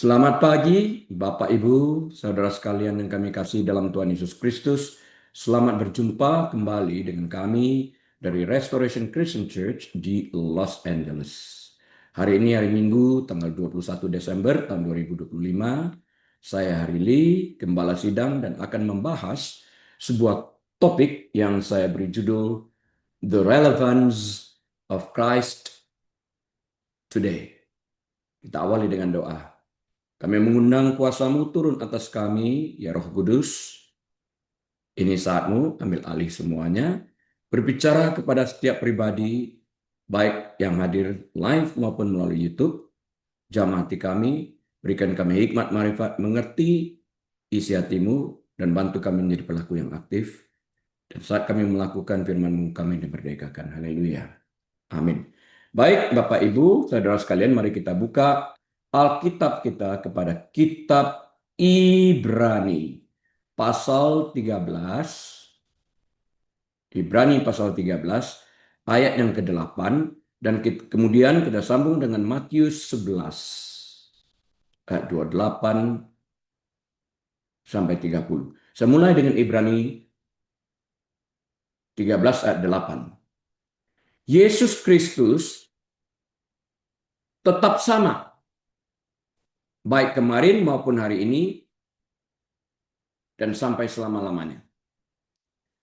Selamat pagi, Bapak Ibu, saudara sekalian yang kami kasih dalam Tuhan Yesus Kristus. Selamat berjumpa kembali dengan kami dari Restoration Christian Church di Los Angeles. Hari ini hari Minggu, tanggal 21 Desember tahun 2025. Saya Hari Lee, Gembala Sidang, dan akan membahas sebuah topik yang saya beri judul The Relevance of Christ Today. Kita awali dengan doa. Kami mengundang kuasa-Mu turun atas kami, ya Roh Kudus. Ini saat-Mu, ambil alih semuanya. Berbicara kepada setiap pribadi, baik yang hadir live maupun melalui YouTube. Jamah hati kami, berikan kami hikmat marifat, mengerti isi hati-Mu, dan bantu kami menjadi pelaku yang aktif. Dan saat kami melakukan firman-Mu, kami dimerdekakan. Haleluya. Amin. Baik, Bapak Ibu, saudara sekalian, mari kita buka Alkitab kita kepada kitab Ibrani pasal 13. Ibrani pasal 13 ayat yang ke-8 dan kemudian kita sambung dengan Matius 11 ayat 28 sampai 30. Saya mulai dengan Ibrani 13 ayat 8. Yesus Kristus tetap sama baik kemarin maupun hari ini dan sampai selama-lamanya.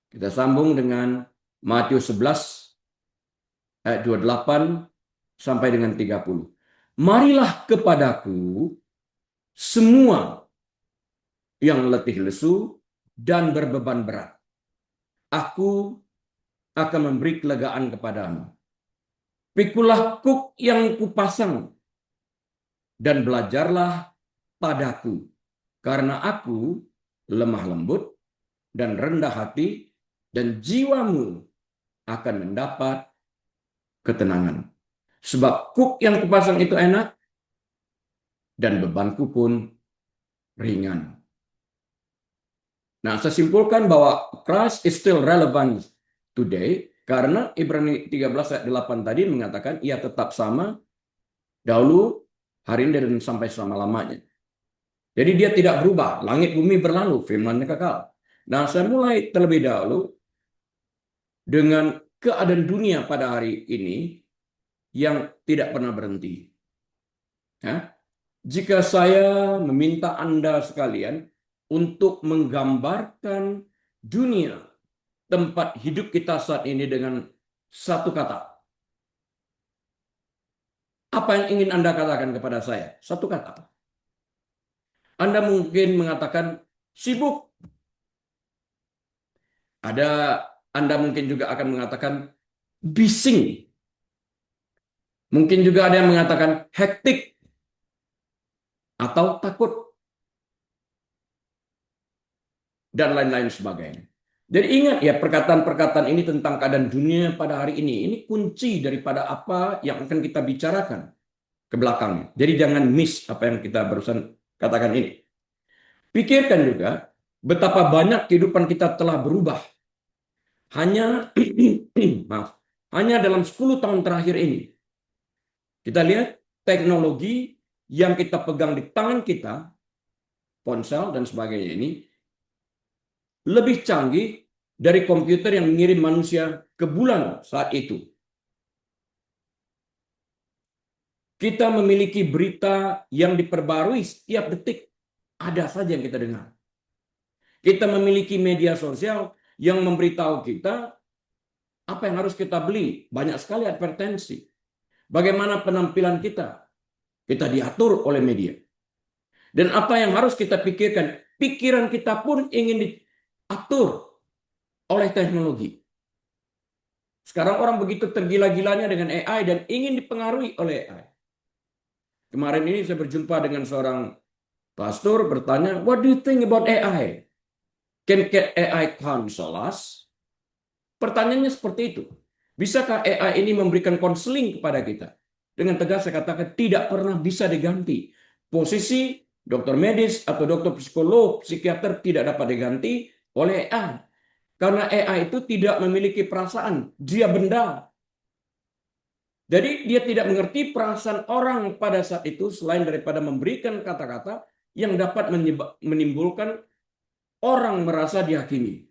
Kita sambung dengan Matius 11 ayat 28 sampai dengan 30. Marilah kepadaku semua yang letih lesu dan berbeban berat. Aku akan memberi kelegaan kepadamu. Pikulah kuk yang kupasang dan belajarlah padaku, karena aku lemah lembut dan rendah hati, dan jiwamu akan mendapat ketenangan. Sebab kuk yang kupasang itu enak, dan bebanku pun ringan. Nah, saya simpulkan bahwa Christ is still relevant today, karena Ibrani 13 ayat 8 tadi mengatakan ia tetap sama dahulu, hari ini, dan sampai selama-lamanya. Jadi dia tidak berubah. Langit bumi berlalu, firman-Nya kekal. Nah, saya mulai terlebih dahulu dengan keadaan dunia pada hari ini yang tidak pernah berhenti. Ya. Jika saya meminta Anda sekalian untuk menggambarkan dunia tempat hidup kita saat ini dengan satu kata, apa yang ingin Anda katakan kepada saya? Satu kata. Anda mungkin mengatakan sibuk. Anda mungkin juga akan mengatakan bising. Mungkin juga ada yang mengatakan hektik atau takut dan lain-lain sebagainya. Jadi ingat ya, perkataan-perkataan ini tentang keadaan dunia pada hari ini kunci daripada apa yang akan kita bicarakan ke belakangnya. Jadi jangan miss apa yang kita barusan katakan ini. Pikirkan juga betapa banyak kehidupan kita telah berubah. Hanya hanya dalam 10 tahun terakhir ini. Kita lihat teknologi yang kita pegang di tangan kita, ponsel dan sebagainya ini, lebih canggih dari komputer yang mengirim manusia ke bulan saat itu. Kita memiliki berita yang diperbarui setiap detik. Ada saja yang kita dengar. Kita memiliki media sosial yang memberitahu kita apa yang harus kita beli. Banyak sekali advertensi. Bagaimana penampilan kita. Kita diatur oleh media. Dan apa yang harus kita pikirkan. Pikiran kita pun ingin diatur oleh teknologi. Sekarang orang begitu tergila-gilanya dengan AI dan ingin dipengaruhi oleh AI. Kemarin ini saya berjumpa dengan seorang pastor bertanya, what do you think about AI? Can AI counsel us? Pertanyaannya seperti itu. Bisakah AI ini memberikan konseling kepada kita? Dengan tegas saya katakan tidak pernah bisa diganti. Posisi dokter medis atau dokter psikolog, psikiater tidak dapat diganti oleh AI. Karena AI itu tidak memiliki perasaan, dia benda. Jadi dia tidak mengerti perasaan orang pada saat itu selain daripada memberikan kata-kata yang dapat menimbulkan orang merasa dihakimi.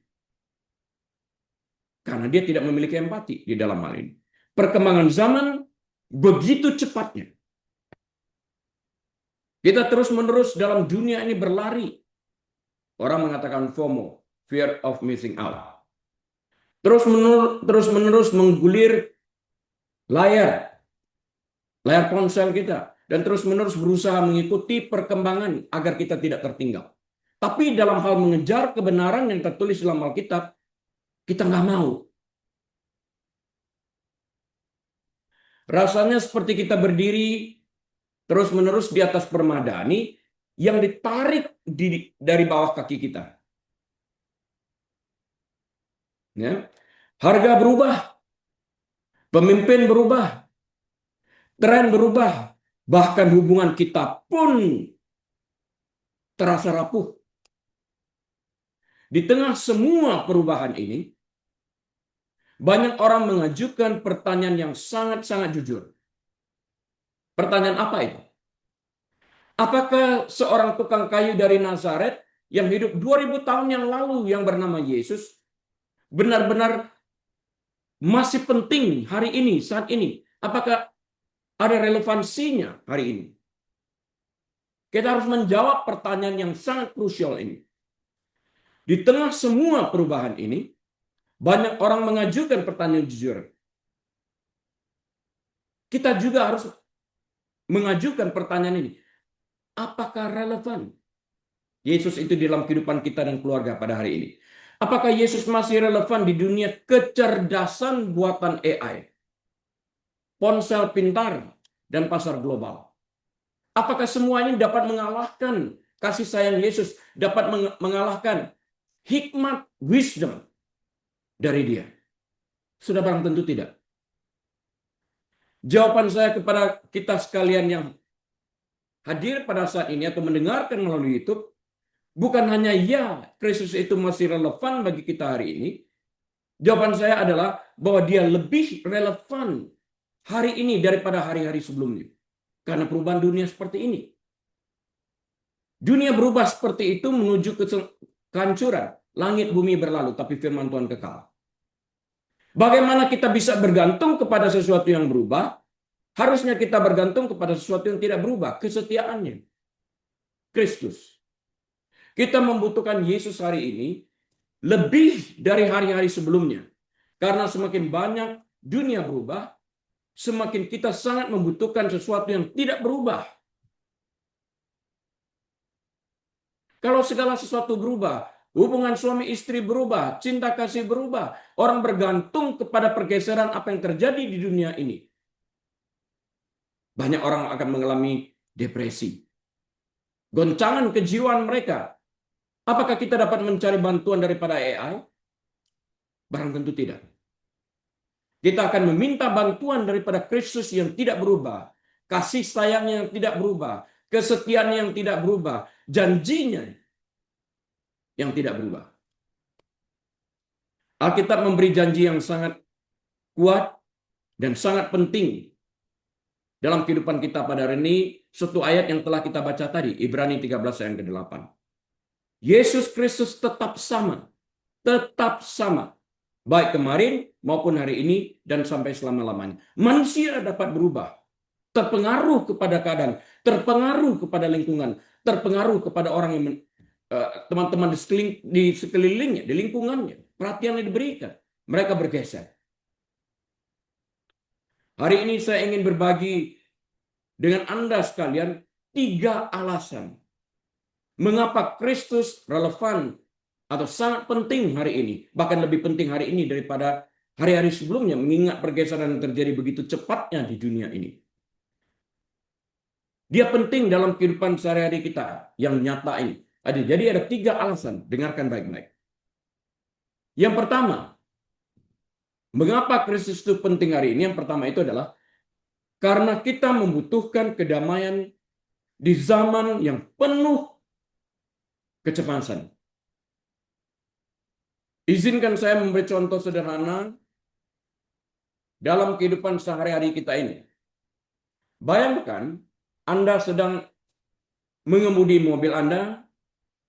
Karena dia tidak memiliki empati di dalam hal ini. Perkembangan zaman begitu cepatnya. Kita terus-menerus dalam dunia ini berlari. Orang mengatakan FOMO, fear of missing out. Terus-menerus menggulir layar ponsel kita. Dan terus-menerus berusaha mengikuti perkembangan agar kita tidak tertinggal. Tapi dalam hal mengejar kebenaran yang tertulis dalam Alkitab, kita nggak mau. Rasanya seperti kita berdiri terus-menerus di atas permadani yang ditarik dari bawah kaki kita. Ya. Harga berubah, pemimpin berubah, tren berubah, bahkan hubungan kita pun terasa rapuh. Di tengah semua perubahan ini, banyak orang mengajukan pertanyaan yang sangat-sangat jujur. Pertanyaan apa itu? Apakah seorang tukang kayu dari Nazaret yang hidup 2000 tahun yang lalu yang bernama Yesus benar-benar masih penting hari ini, saat ini? Apakah ada relevansinya hari ini? Kita harus menjawab pertanyaan yang sangat krusial ini. Di tengah semua perubahan ini, banyak orang mengajukan pertanyaan jujur. Kita juga harus mengajukan pertanyaan ini. Apakah relevan Yesus itu dalam kehidupan kita dan keluarga pada hari ini? Apakah Yesus masih relevan di dunia kecerdasan buatan AI, ponsel pintar, dan pasar global? Apakah semua ini dapat mengalahkan kasih sayang Yesus, dapat mengalahkan hikmat, wisdom dari dia? Sudah barang tentu tidak. Jawaban saya kepada kita sekalian yang hadir pada saat ini atau mendengarkan melalui YouTube, bukan hanya ya, Kristus itu masih relevan bagi kita hari ini. Jawaban saya adalah bahwa dia lebih relevan hari ini daripada hari-hari sebelumnya. Karena perubahan dunia seperti ini. Dunia berubah seperti itu menuju ke kehancuran. Langit bumi berlalu, tapi firman Tuhan kekal. Bagaimana kita bisa bergantung kepada sesuatu yang berubah? Harusnya kita bergantung kepada sesuatu yang tidak berubah, kesetiaannya. Kristus. Kita membutuhkan Yesus hari ini lebih dari hari-hari sebelumnya. Karena semakin banyak dunia berubah, semakin kita sangat membutuhkan sesuatu yang tidak berubah. Kalau segala sesuatu berubah, hubungan suami istri berubah, cinta kasih berubah, orang bergantung kepada pergeseran apa yang terjadi di dunia ini. Banyak orang akan mengalami depresi. Goncangan kejiwaan mereka. Apakah kita dapat mencari bantuan daripada AI? Barang tentu tidak. Kita akan meminta bantuan daripada Kristus yang tidak berubah. Kasih sayangnya yang tidak berubah. Kesetiaannya yang tidak berubah. Janjinya yang tidak berubah. Alkitab memberi janji yang sangat kuat dan sangat penting dalam kehidupan kita pada hari ini. Satu ayat yang telah kita baca tadi, Ibrani 13 ayat ke-8. Yesus Kristus tetap sama. Tetap sama. Baik kemarin maupun hari ini dan sampai selama-lamanya. Manusia dapat berubah. Terpengaruh kepada keadaan. Terpengaruh kepada lingkungan. Terpengaruh kepada orang yang teman-teman di sekelilingnya, di lingkungannya. Perhatian yang diberikan. Mereka bergeser. Hari ini saya ingin berbagi dengan Anda sekalian 3 alasan mengapa Kristus relevan atau sangat penting hari ini, bahkan lebih penting hari ini daripada hari-hari sebelumnya, mengingat pergeseran yang terjadi begitu cepatnya di dunia ini. Dia penting dalam kehidupan sehari-hari kita yang nyata ini. Jadi ada 3 alasan, dengarkan baik-baik. Yang pertama, mengapa Kristus itu penting hari ini? Yang pertama itu adalah karena kita membutuhkan kedamaian di zaman yang penuh kecemasan. Izinkan saya memberi contoh sederhana dalam kehidupan sehari-hari kita ini. Bayangkan Anda sedang mengemudi mobil Anda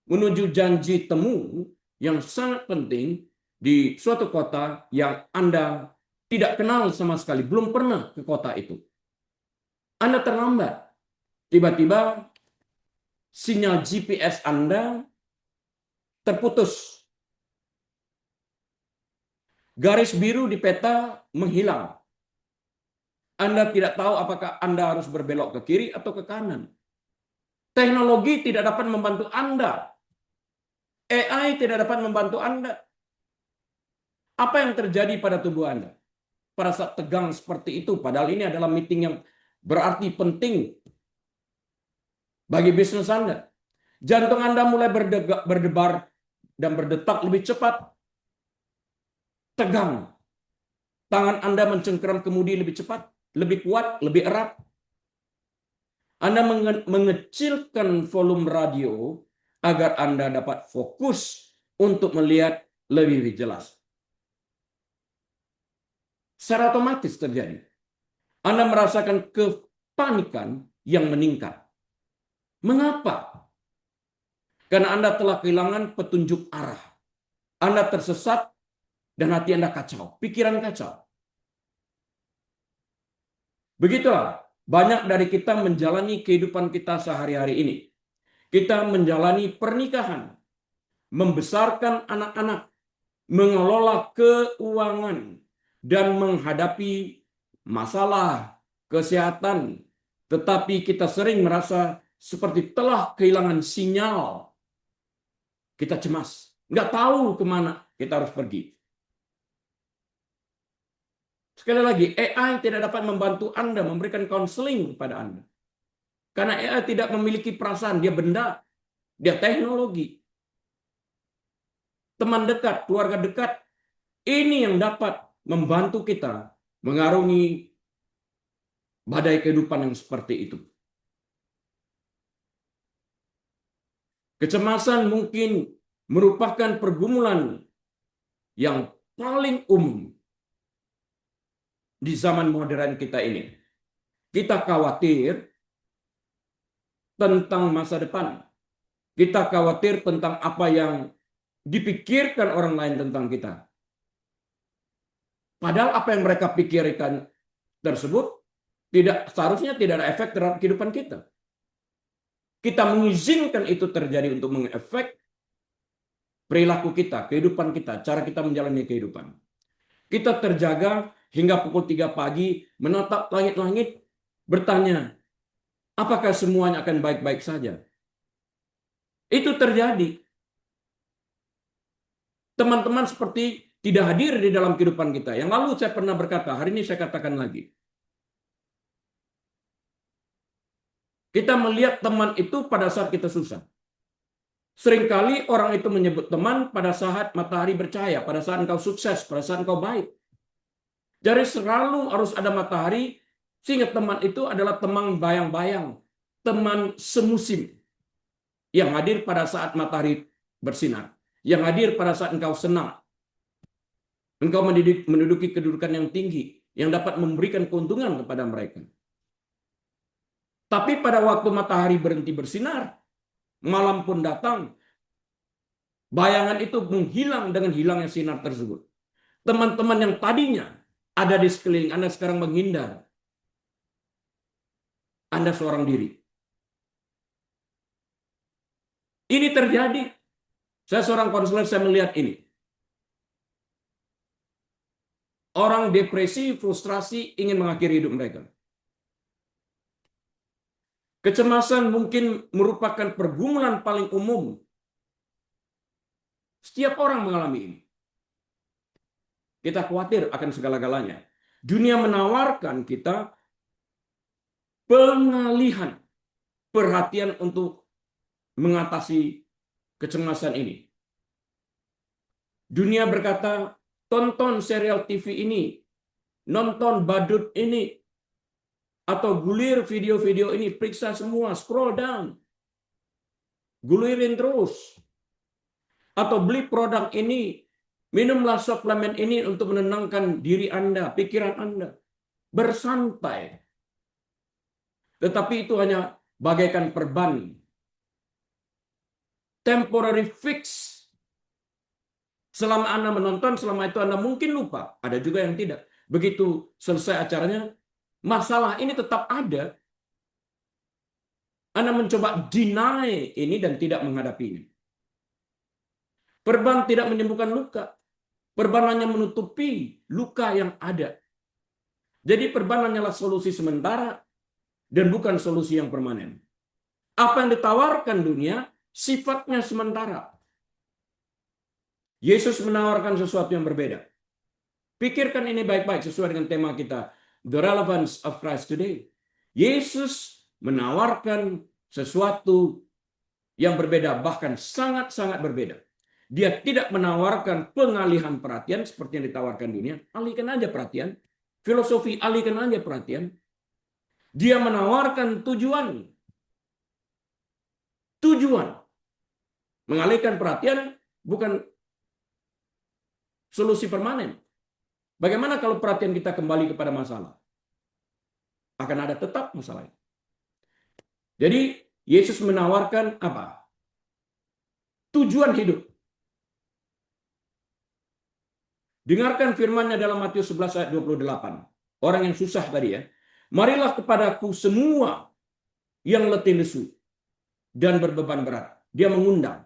menuju janji temu yang sangat penting di suatu kota yang Anda tidak kenal sama sekali, belum pernah ke kota itu. Anda terlambat. Tiba-tiba sinyal GPS Anda terputus. Garis biru di peta menghilang. Anda tidak tahu apakah Anda harus berbelok ke kiri atau ke kanan. Teknologi tidak dapat membantu Anda. AI tidak dapat membantu Anda. Apa yang terjadi pada tubuh Anda pada saat tegang seperti itu? Padahal ini adalah meeting yang berarti penting bagi bisnis Anda. Jantung Anda mulai berdebar dan berdetak lebih cepat. Tegang. Tangan Anda mencengkeram kemudi lebih cepat, lebih kuat, lebih erat. Anda mengecilkan volume radio agar Anda dapat fokus untuk melihat lebih jelas. Secara otomatis terjadi. Anda merasakan kepanikan yang meningkat. Mengapa? Karena Anda telah kehilangan petunjuk arah. Anda tersesat dan hati Anda kacau, pikiran kacau. Begitulah banyak dari kita menjalani kehidupan kita sehari-hari ini. Kita menjalani pernikahan, membesarkan anak-anak, mengelola keuangan, dan menghadapi masalah kesehatan. Tetapi kita sering merasa seperti telah kehilangan sinyal. Kita cemas, nggak tahu kemana kita harus pergi. Sekali lagi, AI tidak dapat membantu Anda, memberikan konseling kepada Anda. Karena AI tidak memiliki perasaan, dia benda, dia teknologi. Teman dekat, keluarga dekat, ini yang dapat membantu kita mengarungi badai kehidupan yang seperti itu. Kecemasan mungkin merupakan pergumulan yang paling umum di zaman modern kita ini. Kita khawatir tentang masa depan. Kita khawatir tentang apa yang dipikirkan orang lain tentang kita. Padahal apa yang mereka pikirkan tersebut seharusnya tidak ada efek terhadap kehidupan kita. Kita mengizinkan itu terjadi untuk mengefek perilaku kita, kehidupan kita, cara kita menjalani kehidupan. Kita terjaga hingga pukul 3 pagi, menatap langit-langit, bertanya, apakah semuanya akan baik-baik saja? Itu terjadi. Teman-teman seperti tidak hadir di dalam kehidupan kita. Yang lalu saya pernah berkata, hari ini saya katakan lagi. Kita melihat teman itu pada saat kita susah. Seringkali orang itu menyebut teman pada saat matahari bercahaya, pada saat engkau sukses, pada saat engkau baik. Jadi selalu harus ada matahari, sehingga teman itu adalah teman bayang-bayang, teman semusim, yang hadir pada saat matahari bersinar, yang hadir pada saat engkau senang. Engkau menduduki kedudukan yang tinggi, yang dapat memberikan keuntungan kepada mereka. Tapi pada waktu matahari berhenti bersinar, malam pun datang, bayangan itu menghilang dengan hilangnya sinar tersebut. Teman-teman yang tadinya ada di sekeliling Anda sekarang menghindar. Anda seorang diri. Ini terjadi. Saya seorang konselor, saya melihat ini. Orang depresi, frustrasi, ingin mengakhiri hidup mereka. Kecemasan mungkin merupakan pergumulan paling umum. Setiap orang mengalami ini. Kita khawatir akan segala-galanya. Dunia menawarkan kita pengalihan perhatian untuk mengatasi kecemasan ini. Dunia berkata, tonton serial TV ini, nonton badut ini, atau gulir video-video ini, periksa semua, scroll down, gulirin terus. Atau beli produk ini, Minumlah suplemen ini untuk menenangkan diri Anda, pikiran Anda. Bersantai. Tetapi itu hanya bagaikan perban. Temporary fix. Selama Anda menonton, selama itu Anda mungkin lupa. Ada juga yang tidak. Begitu selesai acaranya, masalah ini tetap ada. Anda mencoba deny ini dan tidak menghadapinya. Perban tidak menyembuhkan luka. Perban hanya menutupi luka yang ada. Jadi perban hanyalah solusi sementara dan bukan solusi yang permanen. Apa yang ditawarkan dunia sifatnya sementara. Yesus menawarkan sesuatu yang berbeda. Pikirkan ini baik-baik sesuai dengan tema kita, The Relevance of Christ Today. Yesus menawarkan sesuatu yang berbeda, bahkan sangat-sangat berbeda. Dia tidak menawarkan pengalihan perhatian seperti yang ditawarkan dunia. Alihkan aja perhatian. Filosofi, alihkan aja perhatian. Dia menawarkan tujuan. Tujuan. Mengalihkan perhatian bukan solusi permanen. Bagaimana kalau perhatian kita kembali kepada masalah? Akan ada tetap masalah. Jadi Yesus menawarkan apa? Tujuan hidup. Dengarkan firman-Nya dalam Matius 11 ayat 28. Orang yang susah tadi ya. Marilah kepadaku semua yang letih lesu dan berbeban berat. Dia mengundang.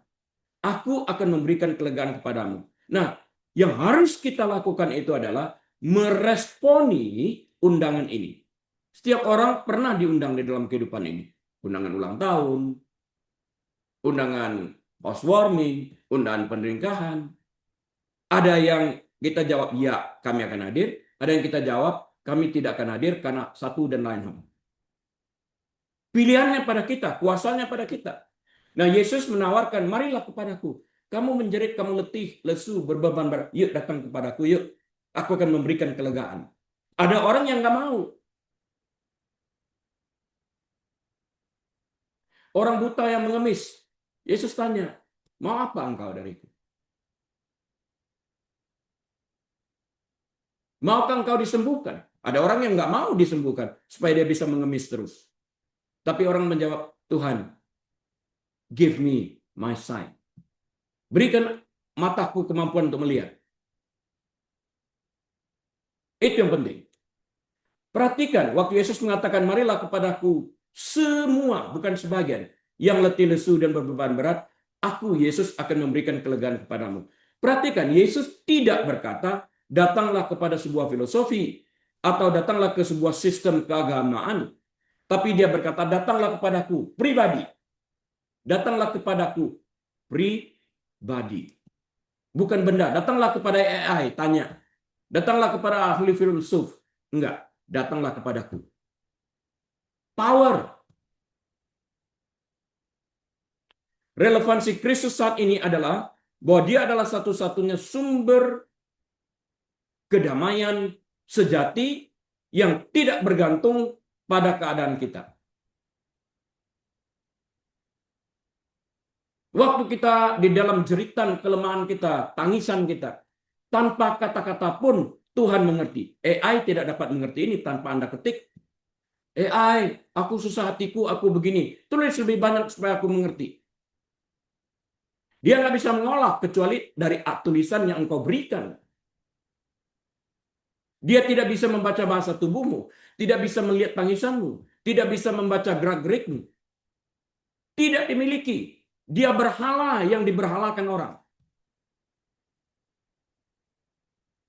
Aku akan memberikan kelegaan kepadamu. Nah, yang harus kita lakukan itu adalah meresponi undangan ini. Setiap orang pernah diundang di dalam kehidupan ini. Undangan ulang tahun, undangan housewarming, undangan pernikahan. Ada yang kita jawab, ya kami akan hadir. Ada yang kita jawab, kami tidak akan hadir karena satu dan lain hal. Pilihannya pada kita, kuasanya pada kita. Nah, Yesus menawarkan, marilah kepadaku. Kamu menjerit, kamu letih, lesu, berbeban berat. Yuk datang kepadaku, yuk. Aku akan memberikan kelegaan. Ada orang yang nggak mau. Orang buta yang mengemis. Yesus tanya, mau apa engkau dariku? Maukah engkau disembuhkan? Ada orang yang nggak mau disembuhkan supaya dia bisa mengemis terus. Tapi orang menjawab, Tuhan, give me my sight. Berikan mataku kemampuan untuk melihat. Itu yang penting. Perhatikan, waktu Yesus mengatakan, marilah kepadaku semua, bukan sebagian, yang letih lesu dan berbeban berat, aku, Yesus, akan memberikan kelegaan kepadamu. Perhatikan, Yesus tidak berkata, datanglah kepada sebuah filosofi, atau datanglah ke sebuah sistem keagamaan, tapi dia berkata, datanglah kepadaku pribadi. Datanglah kepadaku pribadi. Bukan benda. Datanglah kepada AI, tanya. Datanglah kepada ahli filsuf. Enggak. Datanglah kepadaku. Power. Relevansi Kristus saat ini adalah bahwa dia adalah satu-satunya sumber kedamaian sejati yang tidak bergantung pada keadaan kita. Waktu kita di dalam jeritan kelemahan kita, tangisan kita, tanpa kata-kata pun Tuhan mengerti. AI tidak dapat mengerti ini tanpa Anda ketik. AI, aku susah hatiku, aku begini. Tulis lebih banyak supaya aku mengerti. Dia nggak bisa mengolah kecuali dari tulisan yang engkau berikan. Dia tidak bisa membaca bahasa tubuhmu, tidak bisa melihat tangisanmu, tidak bisa membaca gerak-gerikmu. Tidak dimiliki. Dia berhala yang diberhalakan orang.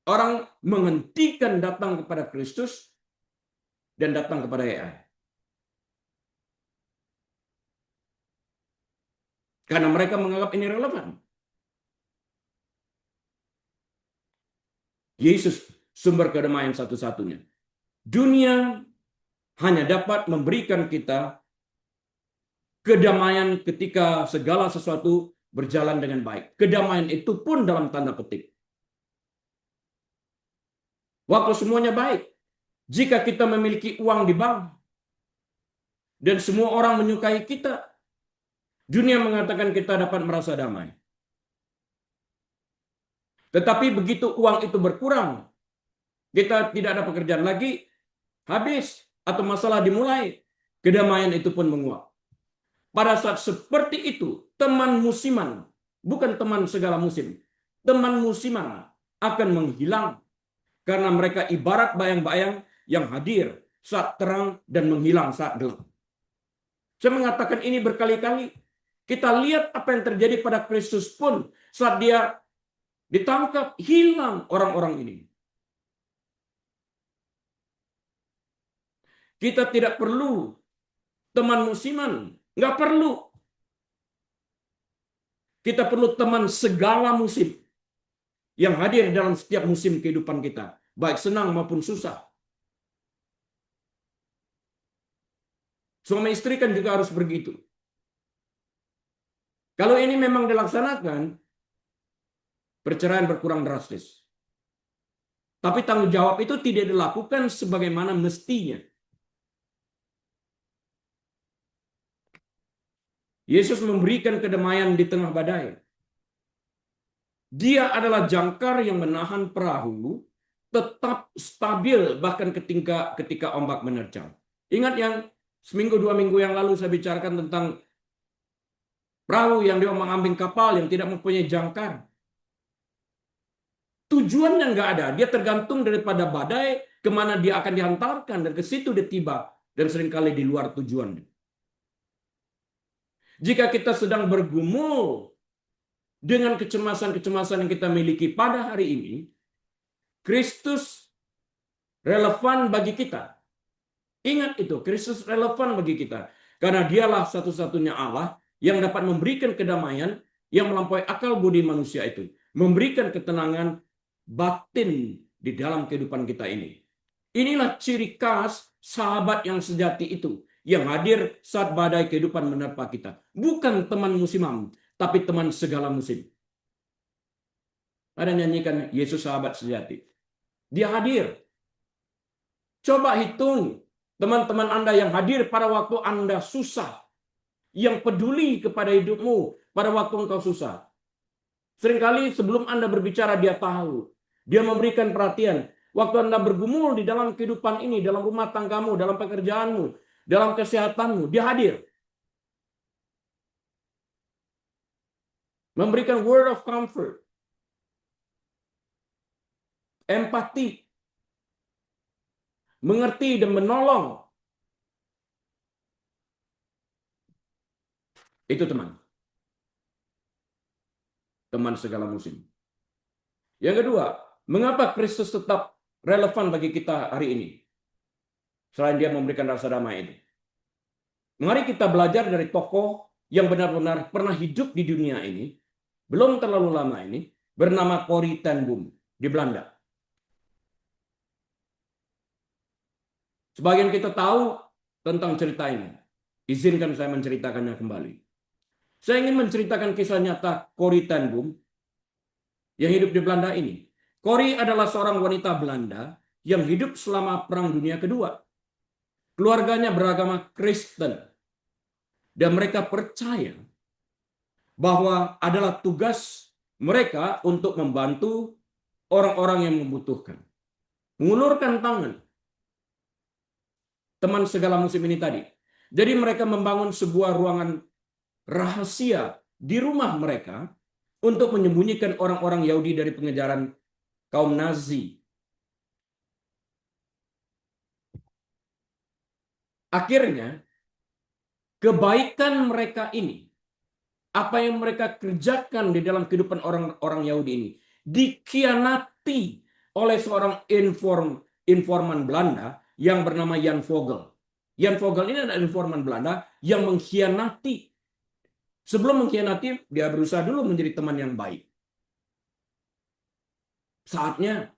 Orang menghentikan datang kepada Kristus dan datang kepada AI. Karena mereka menganggap ini relevan. Yesus sumber kedamaian satu-satunya. Dunia hanya dapat memberikan kita kedamaian ketika segala sesuatu berjalan dengan baik. Kedamaian itu pun dalam tanda petik. Waktu semuanya baik. Jika kita memiliki uang di bank dan semua orang menyukai kita, dunia mengatakan kita dapat merasa damai. Tetapi begitu uang itu berkurang, kita tidak ada pekerjaan lagi, habis, atau masalah dimulai, kedamaian itu pun menguap. Pada saat seperti itu, teman musiman, bukan teman segala musim, teman musiman akan menghilang karena mereka ibarat bayang-bayang yang hadir saat terang dan menghilang saat gelap. Saya mengatakan ini berkali-kali. Kita lihat apa yang terjadi pada Kristus pun saat dia ditangkap, hilang orang-orang ini. Kita tidak perlu teman musiman, nggak perlu. Kita perlu teman segala musim yang hadir dalam setiap musim kehidupan kita, baik senang maupun susah. Suami istri kan juga harus begitu. Kalau ini memang dilaksanakan, perceraian berkurang drastis. Tapi tanggung jawab itu tidak dilakukan sebagaimana mestinya. Yesus memberikan kedamaian di tengah badai. Dia adalah jangkar yang menahan perahu tetap stabil bahkan ketika ombak menerjang. Ingat yang seminggu 2 minggu yang lalu saya bicarakan tentang perahu yang diombang-ambing kapal yang tidak mempunyai jangkar. Tujuannya nggak ada. Dia tergantung daripada badai kemana dia akan dihantarkan dan ke situ dia tiba dan seringkali di luar tujuan. Jika kita sedang bergumul dengan kecemasan-kecemasan yang kita miliki pada hari ini, Kristus relevan bagi kita. Ingat itu, Kristus relevan bagi kita. Karena dialah satu-satunya Allah yang dapat memberikan kedamaian yang melampaui akal budi manusia itu. Memberikan ketenangan batin di dalam kehidupan kita ini. Inilah ciri khas sahabat yang sejati itu. Yang hadir saat badai kehidupan menerpa kita. Bukan teman musiman, tapi teman segala musim. Ada nyanyikan Yesus sahabat sejati. Dia hadir. Coba hitung teman-teman Anda yang hadir pada waktu Anda susah. Yang peduli kepada hidupmu pada waktu engkau susah. Seringkali sebelum Anda berbicara dia tahu. Dia memberikan perhatian. Waktu Anda bergumul di dalam kehidupan ini, dalam rumah tanggamu, dalam pekerjaanmu, dalam kesehatanmu, dia hadir. Memberikan word of comfort. Empati. Mengerti dan menolong. Itu teman. Teman segala musim. Yang kedua, mengapa Kristus tetap relevan bagi kita hari ini? Selain dia memberikan rasa damai itu. Mari kita belajar dari tokoh yang benar-benar pernah hidup di dunia ini, belum terlalu lama ini, bernama Corrie ten Boom di Belanda. Sebagian kita tahu tentang cerita ini. Izinkan saya menceritakannya kembali. Saya ingin menceritakan kisah nyata Corrie ten Boom yang hidup di Belanda ini. Corrie adalah seorang wanita Belanda yang hidup selama Perang Dunia Kedua. Keluarganya beragama Kristen. Dan mereka percaya bahwa adalah tugas mereka untuk membantu orang-orang yang membutuhkan. Mengulurkan tangan. Teman segala musim ini tadi. Jadi mereka membangun sebuah ruangan rahasia di rumah mereka untuk menyembunyikan orang-orang Yahudi dari pengejaran kaum Nazi. Akhirnya, kebaikan mereka ini, apa yang mereka kerjakan di dalam kehidupan orang-orang Yahudi ini, dikhianati oleh seorang informan Belanda yang bernama Jan Vogel. Jan Vogel ini adalah informan Belanda yang mengkhianati. Sebelum mengkhianati, dia berusaha dulu menjadi teman yang baik. Saatnya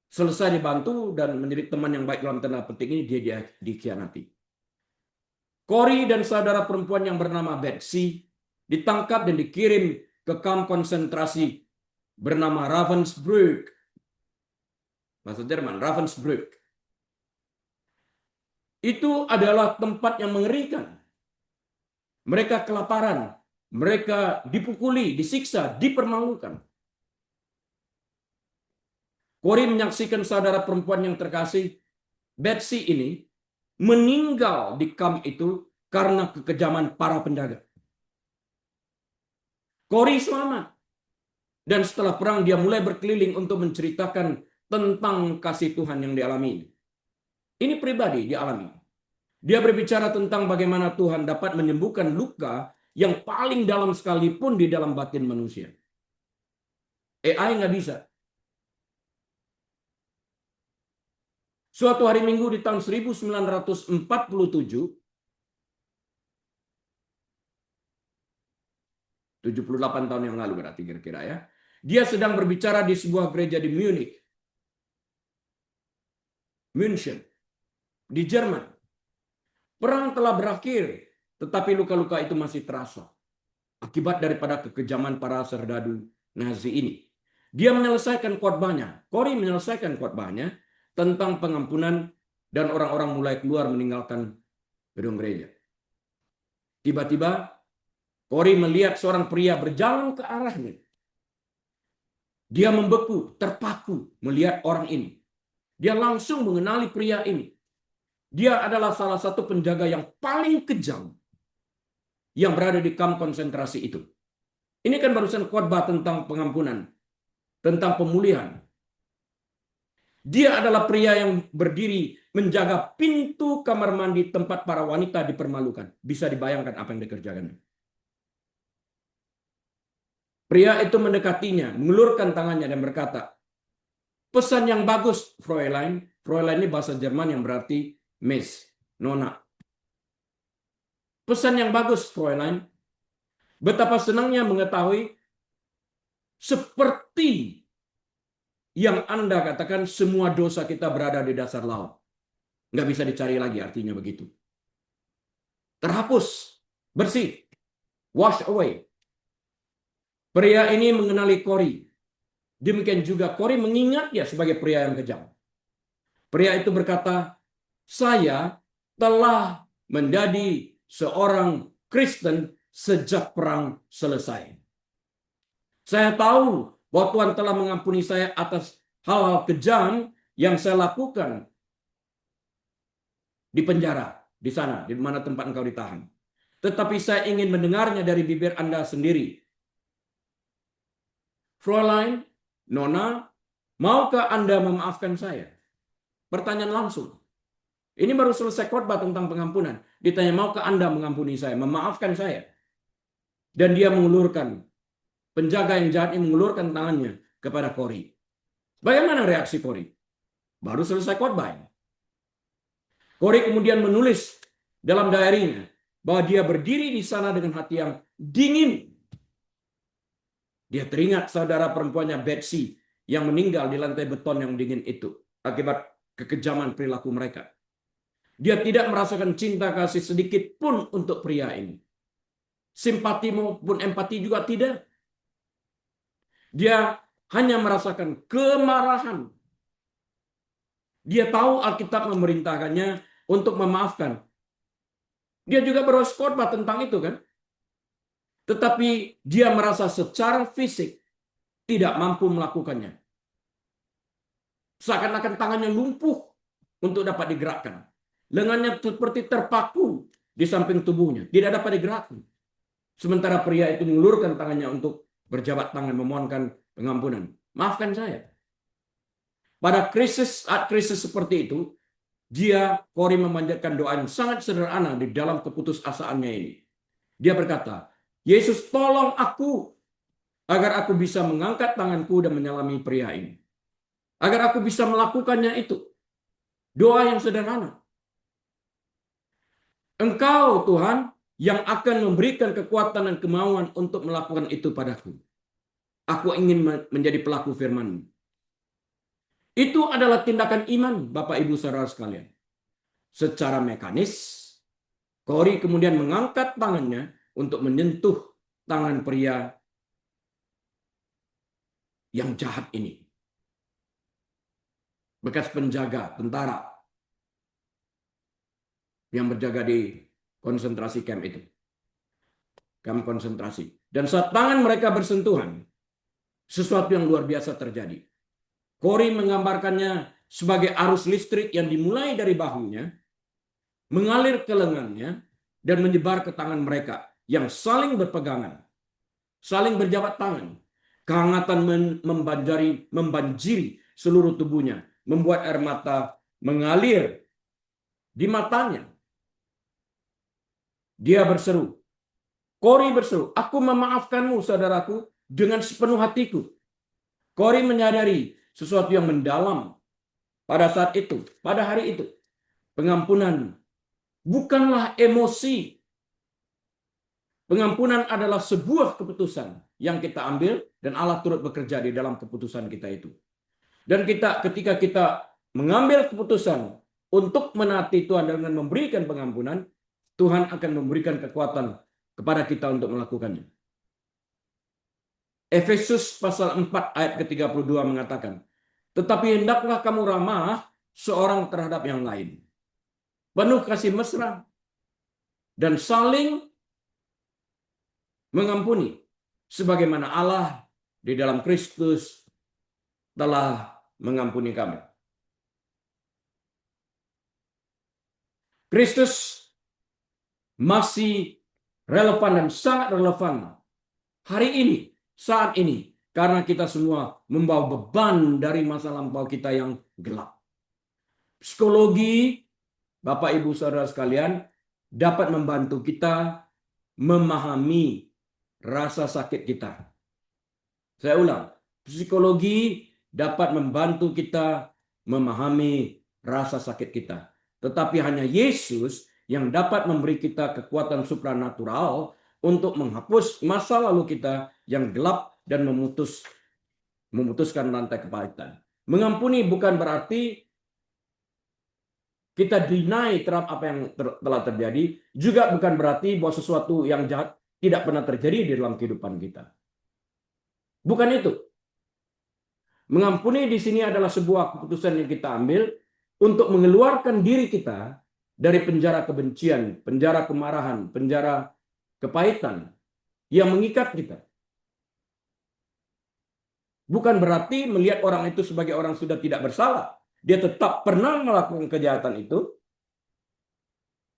selesai dibantu dan menjadi teman yang baik dalam tanda petik ini, dia dikhianati. Corrie dan saudara perempuan yang bernama Betsy ditangkap dan dikirim ke kamp konsentrasi bernama Ravensbrück. Bahasa Jerman, Ravensbrück. Itu adalah tempat yang mengerikan. Mereka kelaparan, mereka dipukuli, disiksa, dipermalukan. Corey menyaksikan saudara perempuan yang terkasih, Betsy ini, meninggal di kamp itu karena kekejaman para penjaga. Corey selamat. Dan setelah perang dia mulai berkeliling untuk menceritakan tentang kasih Tuhan yang dialami. Ini pribadi dialami. Dia berbicara tentang bagaimana Tuhan dapat menyembuhkan luka yang paling dalam sekalipun di dalam batin manusia. AI nggak bisa. Suatu hari Minggu di tahun 1947, 78 tahun yang lalu berarti kira-kira ya. Dia sedang berbicara di sebuah gereja di Munich, München, di Jerman. Perang telah berakhir, tetapi luka-luka itu masih terasa. Akibat daripada kekejaman para serdadu Nazi ini. Dia menyelesaikan khotbahnya. Corey menyelesaikan khotbahnya tentang pengampunan dan orang-orang mulai keluar meninggalkan gedung gereja. Tiba-tiba Corey melihat seorang pria berjalan ke arahnya. Dia membeku, terpaku melihat orang ini. Dia langsung mengenali pria ini. Dia adalah salah satu penjaga yang paling kejam yang berada di kamp konsentrasi itu. Ini kan barusan khotbah tentang pengampunan, tentang pemulihan. Dia adalah pria yang berdiri menjaga pintu kamar mandi tempat para wanita dipermalukan. Bisa dibayangkan apa yang dikerjakan. Pria itu mendekatinya, mengulurkan tangannya dan berkata, "Pesan yang bagus, Fräulein." Fräulein ini bahasa Jerman yang berarti Miss, Nona. Pesan yang bagus, Fräulein. Betapa senangnya mengetahui seperti yang Anda katakan semua dosa kita berada di dasar laut. Nggak bisa dicari lagi, artinya begitu. Terhapus, bersih, wash away. Pria ini mengenali Corey. Demikian juga Corey mengingat dia sebagai pria yang kejam. Pria itu berkata, "Saya telah menjadi seorang Kristen sejak perang selesai. Saya tahu bahwa Tuhan telah mengampuni saya atas hal-hal kejam yang saya lakukan di penjara, di sana, di mana tempat engkau ditahan. Tetapi saya ingin mendengarnya dari bibir Anda sendiri. Fräulein, Nona, maukah Anda memaafkan saya?" Pertanyaan langsung. Ini baru selesai khotbah tentang pengampunan. Ditanya, "Maukah Anda mengampuni saya, memaafkan saya?" Dan dia mengulurkan, penjaga yang jahat ini mengulurkan tangannya kepada Corey. Bagaimana reaksi Corey? Baru selesai khotbah. Corey kemudian menulis dalam diary-nya bahwa dia berdiri di sana dengan hati yang dingin. Dia teringat saudara perempuannya Betsy yang meninggal di lantai beton yang dingin itu akibat kekejaman perilaku mereka. Dia tidak merasakan cinta kasih sedikit pun untuk pria ini. Simpati maupun empati juga tidak. Dia hanya merasakan kemarahan. Dia tahu Alkitab memerintahkannya untuk memaafkan. Dia juga berkhotbah tentang itu kan. Tetapi dia merasa secara fisik tidak mampu melakukannya. Seakan-akan tangannya lumpuh untuk dapat digerakkan. Lengannya seperti terpaku di samping tubuhnya. Tidak dapat digerakkan. Sementara pria itu mengulurkan tangannya untuk berjabat tangan memohonkan pengampunan. Maafkan saya. Pada saat krisis seperti itu, Corey memanjatkan doa yang sangat sederhana di dalam keputusasaannya ini. Dia berkata, "Yesus, tolong aku agar aku bisa mengangkat tanganku dan menyelami pria ini. Agar aku bisa melakukannya itu." Doa yang sederhana. Engkau Tuhan yang akan memberikan kekuatan dan kemauan untuk melakukan itu padaku. Aku ingin menjadi pelaku firman-Mu. Itu adalah tindakan iman, Bapak Ibu Saudara sekalian. Secara mekanis, Corey kemudian mengangkat tangannya untuk menyentuh tangan pria yang jahat ini. Bekas penjaga tentara yang berjaga di konsentrasi camp itu. Kamp konsentrasi. Dan saat tangan mereka bersentuhan, sesuatu yang luar biasa terjadi. Corey menggambarkannya sebagai arus listrik yang dimulai dari bahunya, mengalir ke lengannya, dan menyebar ke tangan mereka yang saling berpegangan, saling berjabat tangan. Kehangatan membanjiri seluruh tubuhnya, membuat air mata mengalir di matanya. Dia berseru, Corey berseru, aku memaafkanmu saudaraku dengan sepenuh hatiku. Corey menyadari sesuatu yang mendalam pada saat itu, pada hari itu. Pengampunan bukanlah emosi. Pengampunan adalah sebuah keputusan yang kita ambil dan Allah turut bekerja di dalam keputusan kita itu. Dan ketika kita mengambil keputusan untuk menaati Tuhan dengan memberikan pengampunan, Tuhan akan memberikan kekuatan kepada kita untuk melakukannya. Efesus pasal 4 ayat ke-32 mengatakan, tetapi hendaklah kamu ramah seorang terhadap yang lain, penuh kasih mesra, dan saling mengampuni, sebagaimana Allah di dalam Kristus telah mengampuni kami. Kristus masih relevan dan sangat relevan hari ini, saat ini, karena kita semua membawa beban dari masa lampau kita yang gelap. Psikologi, Bapak Ibu Saudara sekalian, dapat membantu kita memahami rasa sakit kita. Saya ulang, psikologi dapat membantu kita memahami rasa sakit kita. Tetapi hanya Yesus yang dapat memberi kita kekuatan supranatural untuk menghapus masa lalu kita yang gelap dan memutuskan rantai kepahitan. Mengampuni bukan berarti kita deny terhadap apa yang telah terjadi, juga bukan berarti bahwa sesuatu yang jahat tidak pernah terjadi di dalam kehidupan kita. Bukan itu. Mengampuni di sini adalah sebuah keputusan yang kita ambil untuk mengeluarkan diri kita dari penjara kebencian, penjara kemarahan, penjara kepahitan yang mengikat kita. Bukan berarti melihat orang itu sebagai orang sudah tidak bersalah. Dia tetap pernah melakukan kejahatan itu.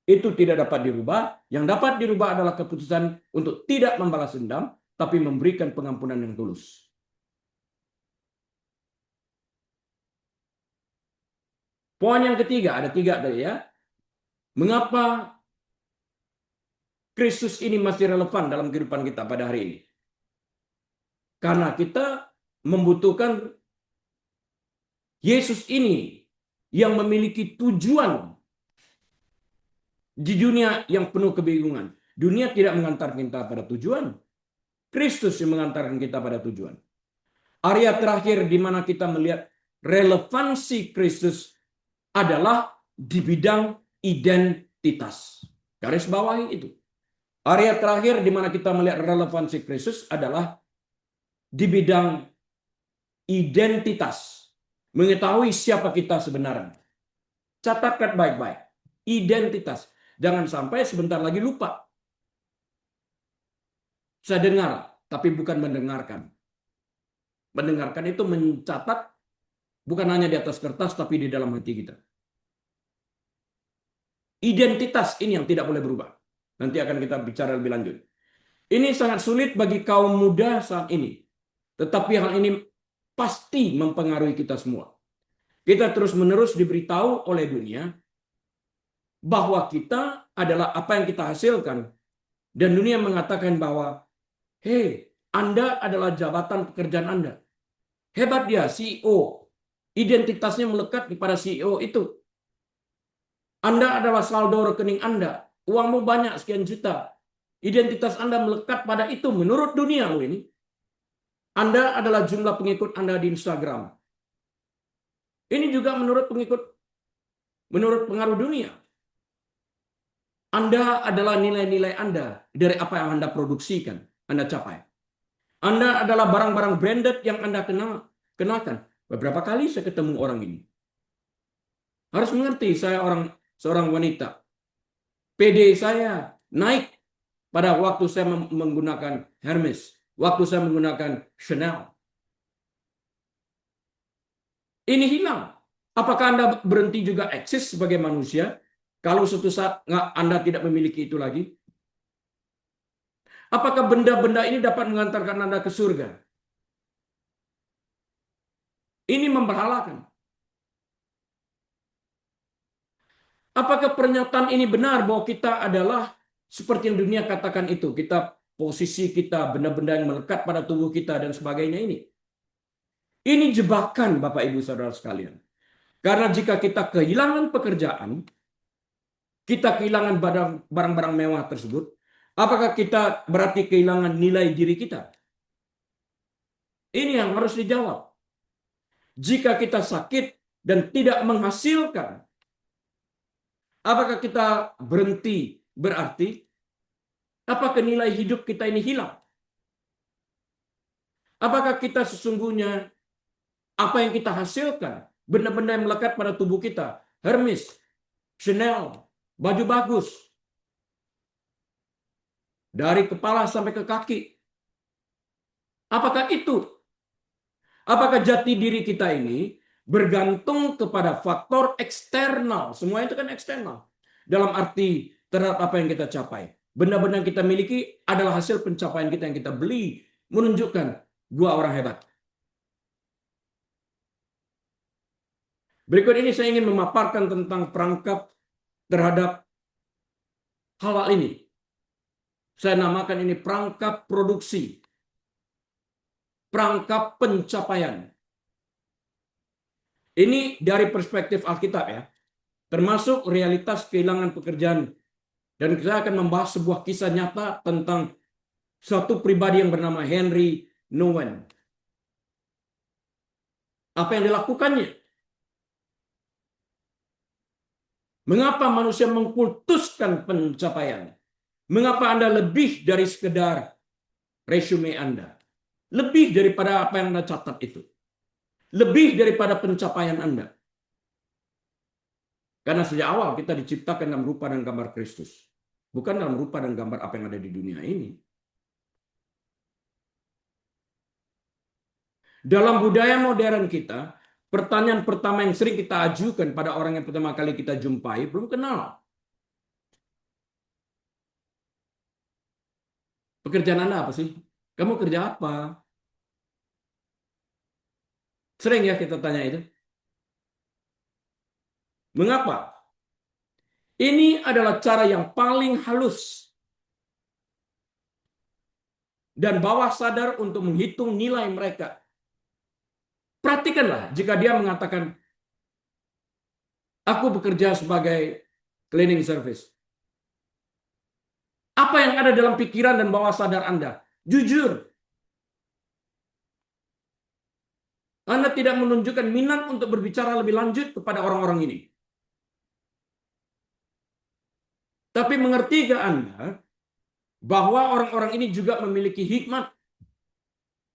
Itu tidak dapat dirubah. Yang dapat dirubah adalah keputusan untuk tidak membalas dendam, tapi memberikan pengampunan yang tulus. Poin yang ketiga, ada 3 tadi ya. Mengapa Kristus ini masih relevan dalam kehidupan kita pada hari ini? Karena kita membutuhkan Yesus ini yang memiliki tujuan di dunia yang penuh kebingungan. Dunia tidak mengantarkan kita pada tujuan. Kristus yang mengantarkan kita pada tujuan. Area terakhir di mana kita melihat relevansi Kristus adalah di bidang identitas. Garis bawahi itu. Area terakhir di mana kita melihat relevansi Kristus adalah di bidang identitas. Mengetahui siapa kita sebenarnya. Catatkan baik-baik. Identitas. Jangan sampai sebentar lagi lupa. Saya dengar, tapi bukan mendengarkan. Mendengarkan itu mencatat bukan hanya di atas kertas, tapi di dalam hati kita. Identitas ini yang tidak boleh berubah. Nanti akan kita bicara lebih lanjut. Ini sangat sulit bagi kaum muda saat ini. Tetapi hal ini pasti mempengaruhi kita semua. Kita terus-menerus diberitahu oleh dunia bahwa kita adalah apa yang kita hasilkan. Dan dunia mengatakan bahwa, hei, Anda adalah jabatan pekerjaan Anda. Hebat dia, CEO. Identitasnya melekat kepada CEO itu. Anda adalah saldo rekening Anda. Uangmu banyak, sekian juta. Identitas Anda melekat pada itu menurut dunia loh ini. Anda adalah jumlah pengikut Anda di Instagram. Ini juga menurut pengaruh dunia. Anda adalah nilai-nilai Anda dari apa yang Anda produksikan, Anda capai. Anda adalah barang-barang branded yang Anda kenakan. Beberapa kali saya ketemu orang ini. Harus mengerti, saya seorang wanita. PD saya naik pada waktu saya menggunakan Hermes, waktu saya menggunakan Chanel. Ini hilang. Apakah Anda berhenti juga eksis sebagai manusia kalau suatu saat Anda tidak memiliki itu lagi? Apakah benda-benda ini dapat mengantarkan Anda ke surga? Ini memberhalakan. Apakah pernyataan ini benar bahwa kita adalah seperti yang dunia katakan itu? Kita, posisi kita, benda-benda yang melekat pada tubuh kita dan sebagainya ini. Ini jebakan Bapak Ibu Saudara sekalian. Karena jika kita kehilangan pekerjaan, kita kehilangan barang-barang mewah tersebut, apakah kita berarti kehilangan nilai diri kita? Ini yang harus dijawab. Jika kita sakit dan tidak menghasilkan, apakah kita berhenti berarti? Apakah nilai hidup kita ini hilang? Apakah kita sesungguhnya apa yang kita hasilkan, benda-benda yang melekat pada tubuh kita, Hermes, Chanel, baju bagus, dari kepala sampai ke kaki. Apakah itu? Apakah jati diri kita ini bergantung kepada faktor eksternal? Semua itu kan eksternal. Dalam arti terhadap apa yang kita capai. Benda-benda yang kita miliki adalah hasil pencapaian kita yang kita beli. Menunjukkan gua orang hebat. Berikut ini saya ingin memaparkan tentang perangkap terhadap hal ini. Saya namakan ini perangkap produksi. Perangkap pencapaian. Ini dari perspektif Alkitab ya. Termasuk realitas kehilangan pekerjaan. Dan saya akan membahas sebuah kisah nyata tentang suatu pribadi yang bernama Henry Nouwen. Apa yang dilakukannya? Mengapa manusia mengkultuskan pencapaian? Mengapa Anda lebih dari sekedar resume Anda? Lebih daripada apa yang Anda catat itu. Lebih daripada pencapaian Anda. Karena sejak awal kita diciptakan dalam rupa dan gambar Kristus. Bukan dalam rupa dan gambar apa yang ada di dunia ini. Dalam budaya modern kita, pertanyaan pertama yang sering kita ajukan pada orang yang pertama kali kita jumpai, belum kenal. Pekerjaan Anda apa sih? Kamu kerja apa? Sering ya kita tanya itu. Mengapa? Ini adalah cara yang paling halus dan bawah sadar untuk menghitung nilai mereka. Perhatikanlah jika dia mengatakan, aku bekerja sebagai cleaning service. Apa yang ada dalam pikiran dan bawah sadar Anda? Jujur. Anda tidak menunjukkan minat untuk berbicara lebih lanjut kepada orang-orang ini. Tapi mengertikah Anda bahwa orang-orang ini juga memiliki hikmat?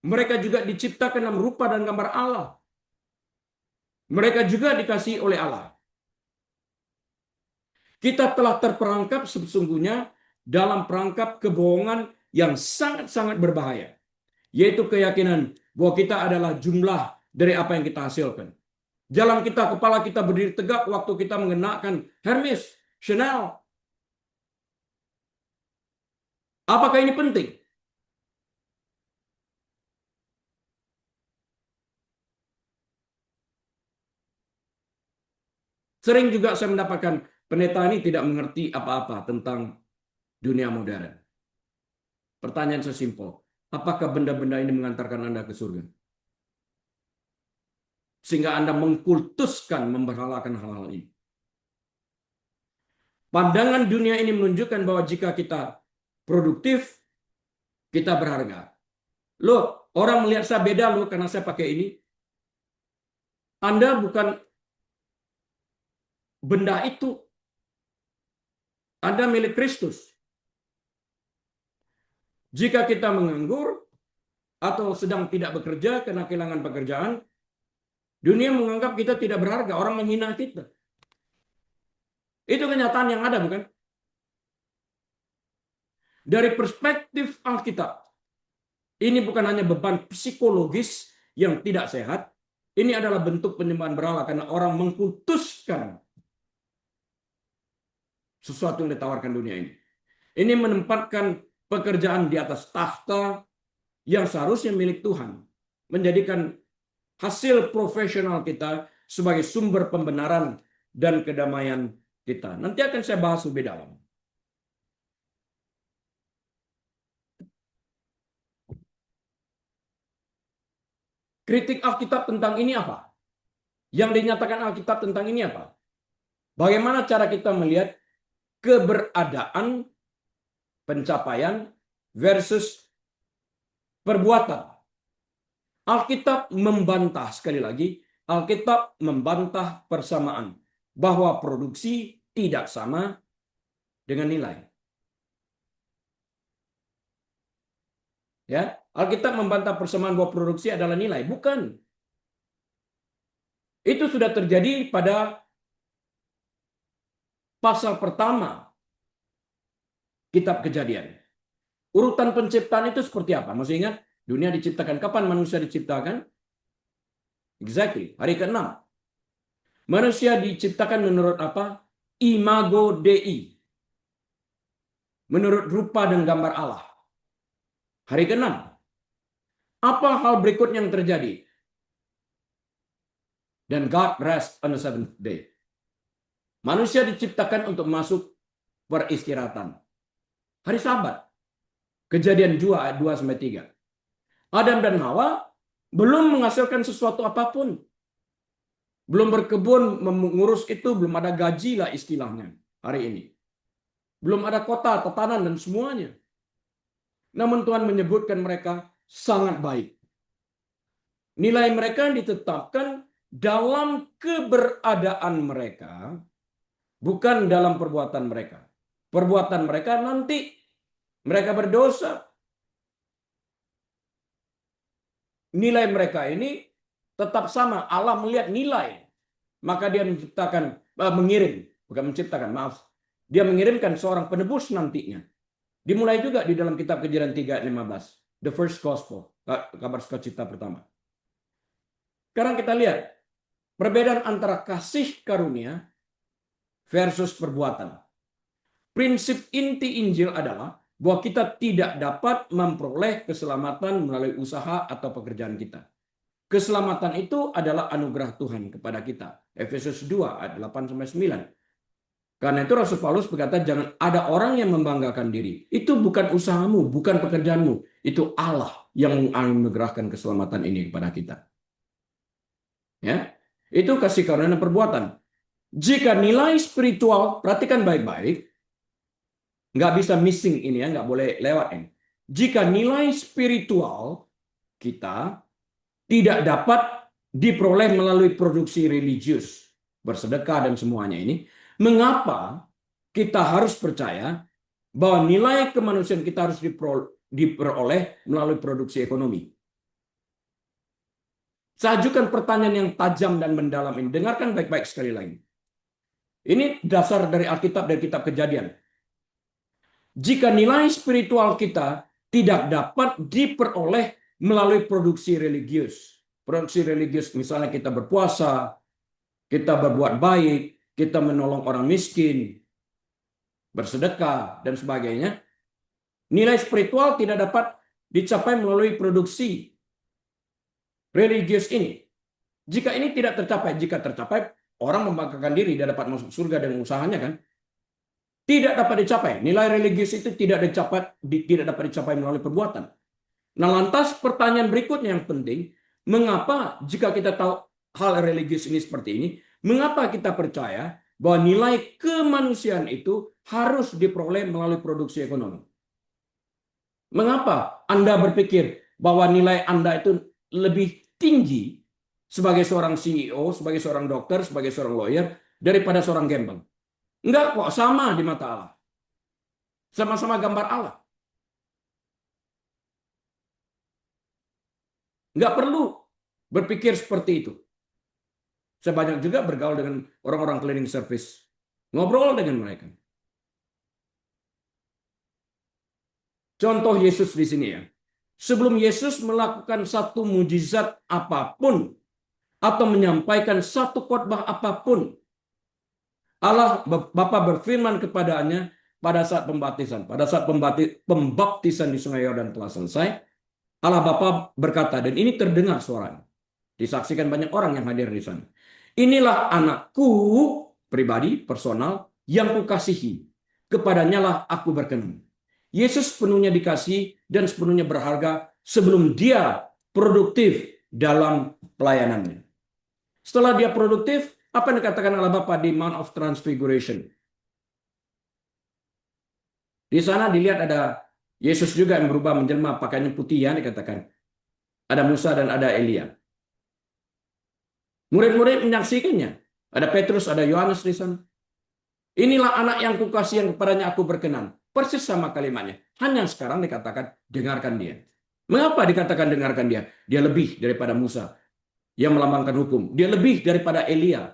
Mereka juga diciptakan dalam rupa dan gambar Allah. Mereka juga dikasihi oleh Allah. Kita telah terperangkap sesungguhnya dalam perangkap kebohongan yang sangat-sangat berbahaya. Yaitu keyakinan bahwa kita adalah jumlah dari apa yang kita hasilkan. Jalan kita, kepala kita berdiri tegak waktu kita mengenakan Hermes, Chanel. Apakah ini penting? Sering juga saya mendapatkan pendeta ini tidak mengerti apa-apa tentang dunia modern. Pertanyaan sesimpel, apakah benda-benda ini mengantarkan Anda ke surga? Sehingga Anda mengkultuskan, memberhalakan hal-hal ini. Pandangan dunia ini menunjukkan bahwa jika kita produktif, kita berharga. Loh, orang melihat saya beda loh karena saya pakai ini. Anda bukan benda itu. Anda milik Kristus. Jika kita menganggur atau sedang tidak bekerja karena kehilangan pekerjaan, dunia menganggap kita tidak berharga, orang menghina kita. Itu kenyataan yang ada, bukan? Dari perspektif Alkitab, ini bukan hanya beban psikologis yang tidak sehat, Ini adalah bentuk penyembahan berhala karena orang mengkultuskan sesuatu yang ditawarkan dunia ini. Ini menempatkan pekerjaan di atas takhta yang seharusnya milik Tuhan. Menjadikan hasil profesional kita sebagai sumber pembenaran dan kedamaian kita. Nanti akan saya bahas lebih dalam. Kritik Alkitab tentang ini apa? Yang dinyatakan Alkitab tentang ini apa? Bagaimana cara kita melihat keberadaan, pencapaian versus perbuatan? Alkitab membantah, sekali lagi, Alkitab membantah persamaan bahwa produksi tidak sama dengan nilai. Ya, Alkitab membantah persamaan bahwa produksi adalah nilai, bukan. Itu sudah terjadi pada pasal pertama Kitab Kejadian. Urutan penciptaan itu seperti apa? Masih ingat? Dunia diciptakan kapan? Manusia diciptakan? Exactly, hari ke-6. Manusia diciptakan menurut apa? Imago Dei. Menurut rupa dan gambar Allah. Hari ke-6. Apa hal berikutnya yang terjadi? Dan God rest on the seventh day. Manusia diciptakan untuk masuk peristirahatan. Hari Sabat. Kejadian 2 ayat 2-3. Adam dan Hawa belum menghasilkan sesuatu apapun. Belum berkebun, mengurus itu, belum ada gaji lah istilahnya hari ini. Belum ada kota, tatanan, dan semuanya. Namun Tuhan menyebutkan mereka sangat baik. Nilai mereka ditetapkan dalam keberadaan mereka, bukan dalam perbuatan mereka. Perbuatan mereka nanti mereka berdosa. Nilai mereka ini tetap sama. Allah melihat nilai. Maka dia menciptakan, mengirim. Bukan menciptakan, maaf. Dia mengirimkan seorang penebus nantinya. Dimulai juga di dalam kitab Kejadian 3:15. The first gospel. Kabar sukacita pertama. Sekarang kita lihat. Perbedaan antara kasih karunia versus perbuatan. Prinsip inti Injil adalah bahwa kita tidak dapat memperoleh keselamatan melalui usaha atau pekerjaan kita. Keselamatan itu adalah anugerah Tuhan kepada kita. Efesus 2 ayat 8-9. Karena itu Rasul Paulus berkata, jangan ada orang yang membanggakan diri. Itu bukan usahamu, bukan pekerjaanmu. Itu Allah yang menganugerahkan keselamatan ini kepada kita. Ya, itu kasih karunia perbuatan. Jika nilai spiritual, perhatikan baik-baik, nggak bisa missing ini ya, nggak boleh lewat ini. Jika nilai spiritual kita tidak dapat diperoleh melalui produksi religius, bersedekah dan semuanya ini, mengapa kita harus percaya bahwa nilai kemanusiaan kita harus diperoleh melalui produksi ekonomi? Saya ajukan pertanyaan yang tajam dan mendalam ini. Dengarkan baik-baik sekali lagi. Ini dasar dari Alkitab dan Kitab Kejadian. Jika nilai spiritual kita tidak dapat diperoleh melalui produksi religius. Produksi religius misalnya kita berpuasa, kita berbuat baik, kita menolong orang miskin, bersedekah, dan sebagainya. Nilai spiritual tidak dapat dicapai melalui produksi religius ini. Jika ini tidak tercapai, jika tercapai, orang membanggakan diri, dia dapat masuk surga dengan usahanya kan? Tidak dapat dicapai. Nilai religius itu tidak dapat dicapai melalui perbuatan. Nah, lantas pertanyaan berikutnya yang penting, mengapa jika kita tahu hal religius ini seperti ini, mengapa kita percaya bahwa nilai kemanusiaan itu harus diperoleh melalui produksi ekonomi? Mengapa Anda berpikir bahwa nilai Anda itu lebih tinggi sebagai seorang CEO, sebagai seorang dokter, sebagai seorang lawyer, daripada seorang gembel? Enggak kok, sama di mata Allah. Sama-sama gambar Allah. Enggak perlu berpikir seperti itu. Saya banyak juga bergaul dengan orang-orang cleaning service. Ngobrol dengan mereka. Contoh Yesus di sini ya. Sebelum Yesus melakukan satu mujizat apapun, atau menyampaikan satu khotbah apapun, Allah Bapa berfirman kepadanya pada saat pembaptisan. Pada saat pembaptisan di Sungai Yordan telah selesai, Allah Bapa berkata, dan ini terdengar suaranya. Disaksikan banyak orang yang hadir di sana. Inilah anakku pribadi, personal, yang kukasihi. Kepadanya lah aku berkenan. Yesus sepenuhnya dikasih dan sepenuhnya berharga sebelum dia produktif dalam pelayanannya. Setelah dia produktif, apa yang dikatakan oleh Bapa di Mount of Transfiguration? Di sana dilihat ada Yesus juga yang berubah menjelma pakaiannya putih ya dikatakan. Ada Musa dan ada Elia. Murid-murid menyaksikannya. Ada Petrus, ada Yohanes di sana. Inilah anak yang kukasih yang kepadanya aku berkenan. Persis sama kalimatnya. Hanya sekarang dikatakan dengarkan dia. Mengapa dikatakan dengarkan dia? Dia lebih daripada Musa yang melambangkan hukum. Dia lebih daripada Elia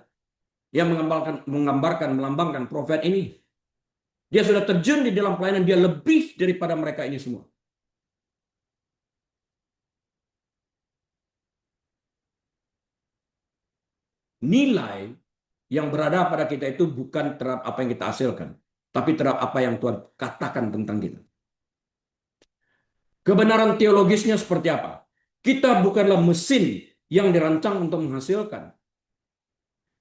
yang melambangkan profet ini. Dia sudah terjun di dalam pelayanan. Dia lebih daripada mereka ini semua. Nilai yang berada pada kita itu bukan terhadap apa yang kita hasilkan, tapi terhadap apa yang Tuhan katakan tentang kita. Kebenaran teologisnya seperti apa? Kita bukanlah mesin yang dirancang untuk menghasilkan.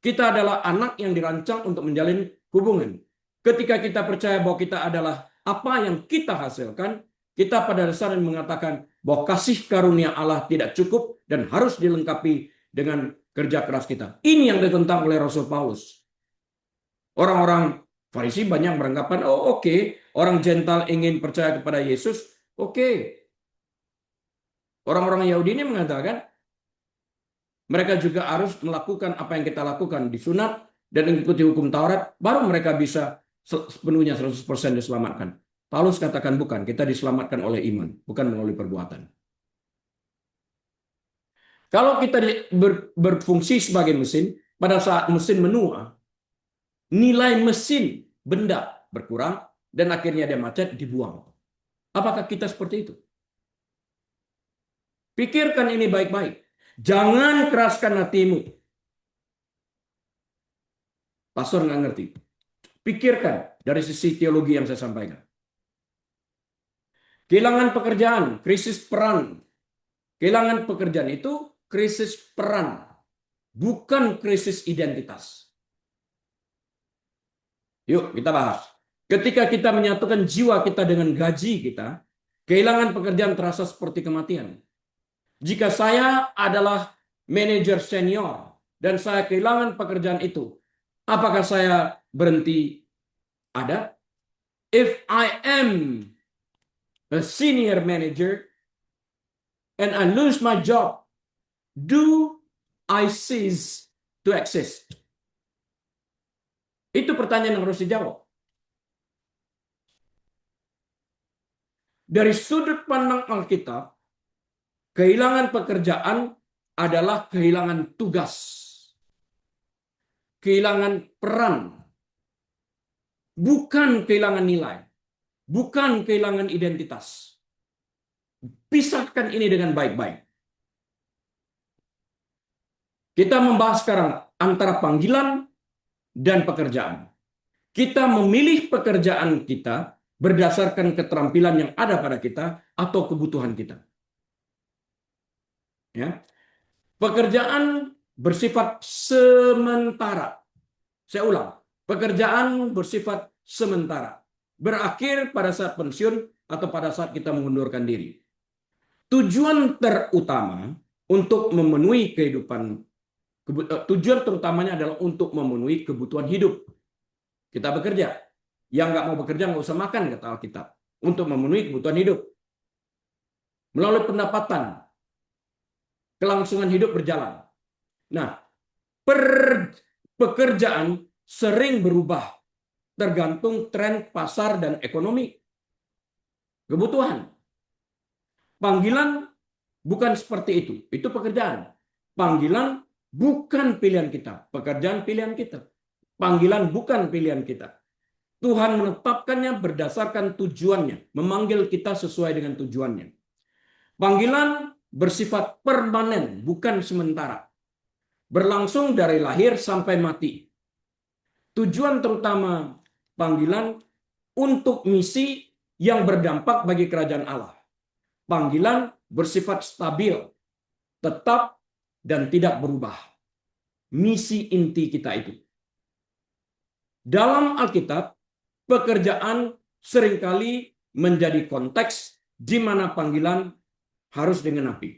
Kita adalah anak yang dirancang untuk menjalin hubungan. Ketika kita percaya bahwa kita adalah apa yang kita hasilkan, kita pada dasarnya mengatakan bahwa kasih karunia Allah tidak cukup dan harus dilengkapi dengan kerja keras kita. Ini yang ditentang oleh Rasul Paulus. Orang-orang Farisi banyak beranggapan, oh oke, orang Gentile ingin percaya kepada Yesus, oke. Orang-orang Yahudi ini mengatakan, mereka juga harus melakukan apa yang kita lakukan, disunat dan mengikuti hukum Taurat, baru mereka bisa sepenuhnya 100% diselamatkan. Paulus katakan bukan, kita diselamatkan oleh iman, bukan melalui perbuatan. Kalau kita berfungsi sebagai mesin, pada saat mesin menua, nilai mesin benda berkurang dan akhirnya dia macet, dibuang. Apakah kita seperti itu? Pikirkan ini baik-baik. Jangan keraskan hatimu. Pastor nggak ngerti. Pikirkan dari sisi teologi yang saya sampaikan. Kehilangan pekerjaan, krisis peran. Kehilangan pekerjaan itu krisis peran, bukan krisis identitas. Yuk kita bahas. Ketika kita menyatukan jiwa kita dengan gaji kita, kehilangan pekerjaan terasa seperti kematian. Jika saya adalah manajer senior dan saya kehilangan pekerjaan itu, apakah saya berhenti ada? If I am a senior manager and I lose my job, do I cease to exist? Itu pertanyaan yang harus dijawab. Dari sudut pandang Alkitab, kehilangan pekerjaan adalah kehilangan tugas, kehilangan peran, bukan kehilangan nilai, bukan kehilangan identitas. Pisahkan ini dengan baik-baik. Kita membahas sekarang antara panggilan dan pekerjaan. Kita memilih pekerjaan kita berdasarkan keterampilan yang ada pada kita atau kebutuhan kita. Ya. Pekerjaan bersifat sementara. Saya ulang, pekerjaan bersifat sementara. Berakhir pada saat pensiun atau pada saat kita mengundurkan diri. Tujuan terutama untuk memenuhi tujuan terutamanya adalah untuk memenuhi kebutuhan hidup. Kita bekerja. Yang nggak mau bekerja nggak usah makan, kata Alkitab. Untuk memenuhi kebutuhan hidup. Melalui pendapatan, kelangsungan hidup berjalan. Nah, pekerjaan sering berubah tergantung tren pasar dan ekonomi. Kebutuhan. Panggilan bukan seperti itu pekerjaan. Panggilan bukan pilihan kita, pekerjaan pilihan kita. Panggilan bukan pilihan kita. Tuhan menetapkannya berdasarkan tujuannya, memanggil kita sesuai dengan tujuannya. Panggilan bersifat permanen, bukan sementara. berlangsung dari lahir sampai mati. Tujuan terutama panggilan untuk misi yang berdampak bagi kerajaan Allah. Panggilan bersifat stabil, tetap, dan tidak berubah. Misi inti kita itu. Dalam Alkitab, pekerjaan seringkali menjadi konteks di mana panggilan harus digenapi.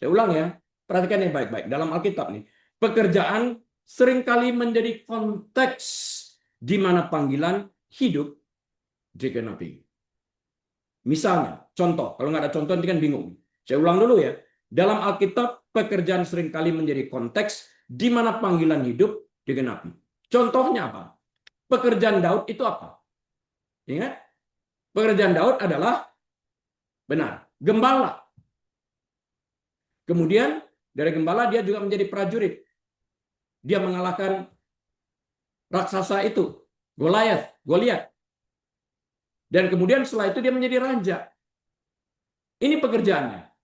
Saya ulang ya, perhatikan ini baik-baik. Dalam Alkitab nih, pekerjaan seringkali menjadi konteks di mana panggilan hidup digenapi. Misalnya, contoh, kalau nggak ada contoh nanti kan bingung. Saya ulang dulu ya. Dalam Alkitab, pekerjaan seringkali menjadi konteks di mana panggilan hidup digenapi. Contohnya apa? Pekerjaan Daud itu apa? Ingat? Pekerjaan Daud adalah benar, gembala. Kemudian dari gembala dia juga menjadi prajurit. Dia mengalahkan raksasa itu, Goliat. Dan kemudian setelah itu dia menjadi raja. Ini pekerjaannya.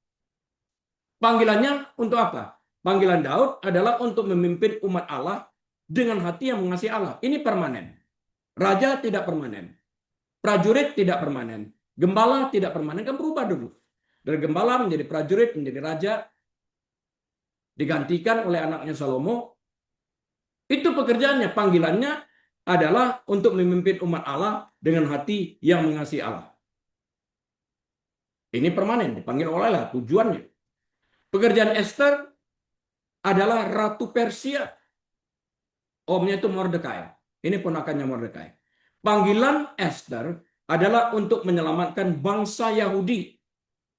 Panggilannya untuk apa? Panggilan Daud adalah untuk memimpin umat Allah dengan hati yang mengasihi Allah. Ini permanen. Raja tidak permanen. Prajurit tidak permanen. Gembala tidak permanen. Kan berubah dulu. Dari gembala menjadi prajurit, menjadi raja. Digantikan oleh anaknya Salomo. Itu pekerjaannya. Panggilannya adalah untuk memimpin umat Allah dengan hati yang mengasihi Allah. Ini permanen. Dipanggil oleh Allah. Tujuannya. Pekerjaan Esther adalah Ratu Persia. Omnya itu Mordekai. Ini ponakannya Mordekai. Panggilan Esther adalah untuk menyelamatkan bangsa Yahudi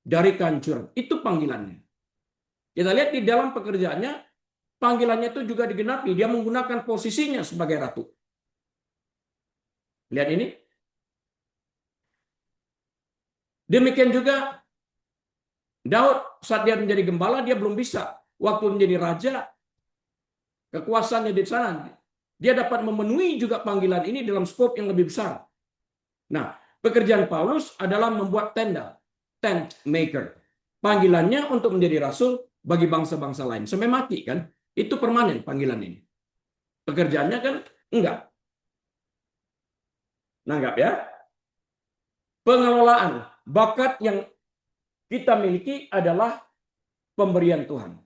dari kehancuran. Itu panggilannya. Kita lihat di dalam pekerjaannya, panggilannya itu juga digenapi. Dia menggunakan posisinya sebagai ratu. Lihat ini. Demikian juga Daud saat dia menjadi gembala, dia belum bisa. Waktu menjadi raja, kekuasaannya di sana. Dia dapat memenuhi juga panggilan ini dalam skop yang lebih besar. Nah, pekerjaan Paulus adalah membuat tenda. Tent maker. Panggilannya untuk menjadi rasul bagi bangsa-bangsa lain. Sampai mati kan? Itu permanen panggilan ini. Pekerjaannya kan enggak. Nanggap ya? Pengelolaan. Bakat yang kita miliki adalah pemberian Tuhan.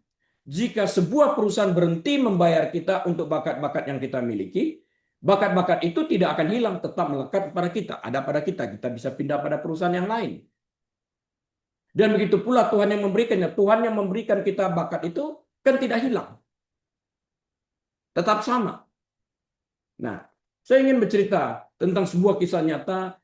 Jika sebuah perusahaan berhenti membayar kita untuk bakat-bakat yang kita miliki, bakat-bakat itu tidak akan hilang, tetap melekat pada kita. Ada pada kita, kita bisa pindah pada perusahaan yang lain. Dan begitu pula Tuhan yang memberikannya. Tuhan yang memberikan kita bakat itu kan tidak hilang. Tetap sama. Nah, saya ingin bercerita tentang sebuah kisah nyata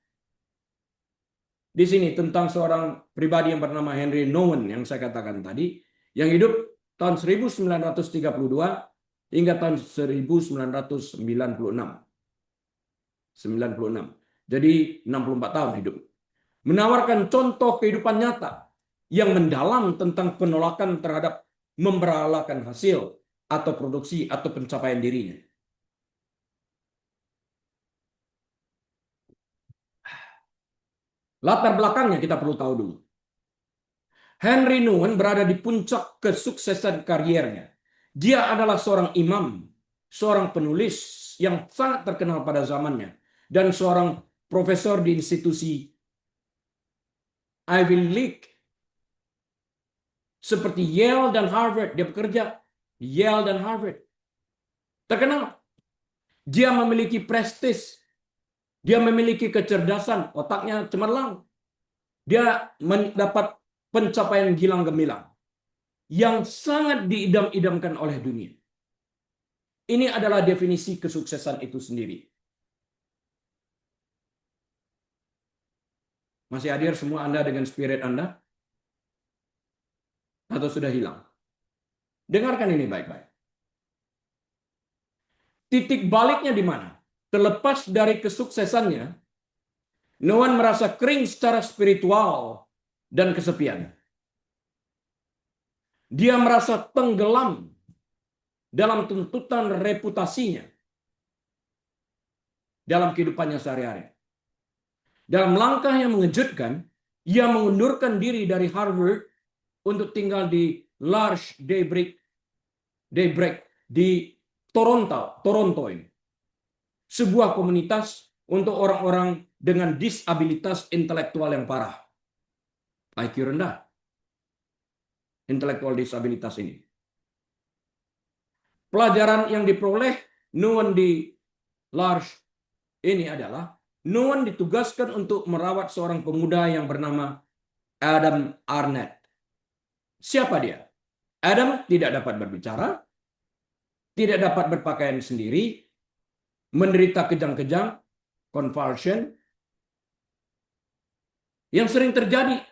di sini tentang seorang pribadi yang bernama Henry Nouwen yang saya katakan tadi, yang hidup tahun 1932 hingga tahun 1996. 96. Jadi 64 tahun hidup. Menawarkan contoh kehidupan nyata yang mendalam tentang penolakan terhadap memperalakan hasil atau produksi atau pencapaian dirinya. Latar belakangnya kita perlu tahu dulu. Henry Nouwen berada di puncak kesuksesan kariernya. Dia adalah seorang imam, seorang penulis yang sangat terkenal pada zamannya, dan seorang profesor di institusi Ivy League seperti Yale dan Harvard. Dia bekerja di Yale dan Harvard. Terkenal. Dia memiliki prestis. Dia memiliki kecerdasan, otaknya cemerlang. Dia mendapat pencapaian gilang gemilang yang sangat diidam-idamkan oleh dunia. Ini adalah definisi kesuksesan itu sendiri. Masih hadir semua Anda dengan spirit Anda? Atau sudah hilang? Dengarkan ini baik-baik. Titik baliknya di mana? Terlepas dari kesuksesannya, Nouwen merasa kering secara spiritual dan kesepian. Dia merasa tenggelam dalam tuntutan reputasinya dalam kehidupannya sehari-hari. Dalam langkah yang mengejutkan, ia mengundurkan diri dari Harvard untuk tinggal di Large Daybreak Daybreak di Toronto ini. Sebuah komunitas untuk orang-orang dengan disabilitas intelektual yang parah. IQ rendah. Intelektual disabilitas ini. Pelajaran yang diperoleh Noon di Large ini adalah Noon ditugaskan untuk merawat seorang pemuda yang bernama Adam Arnett. Siapa dia? Adam tidak dapat berbicara, tidak dapat berpakaian sendiri, menderita kejang-kejang, convulsion, yang sering terjadi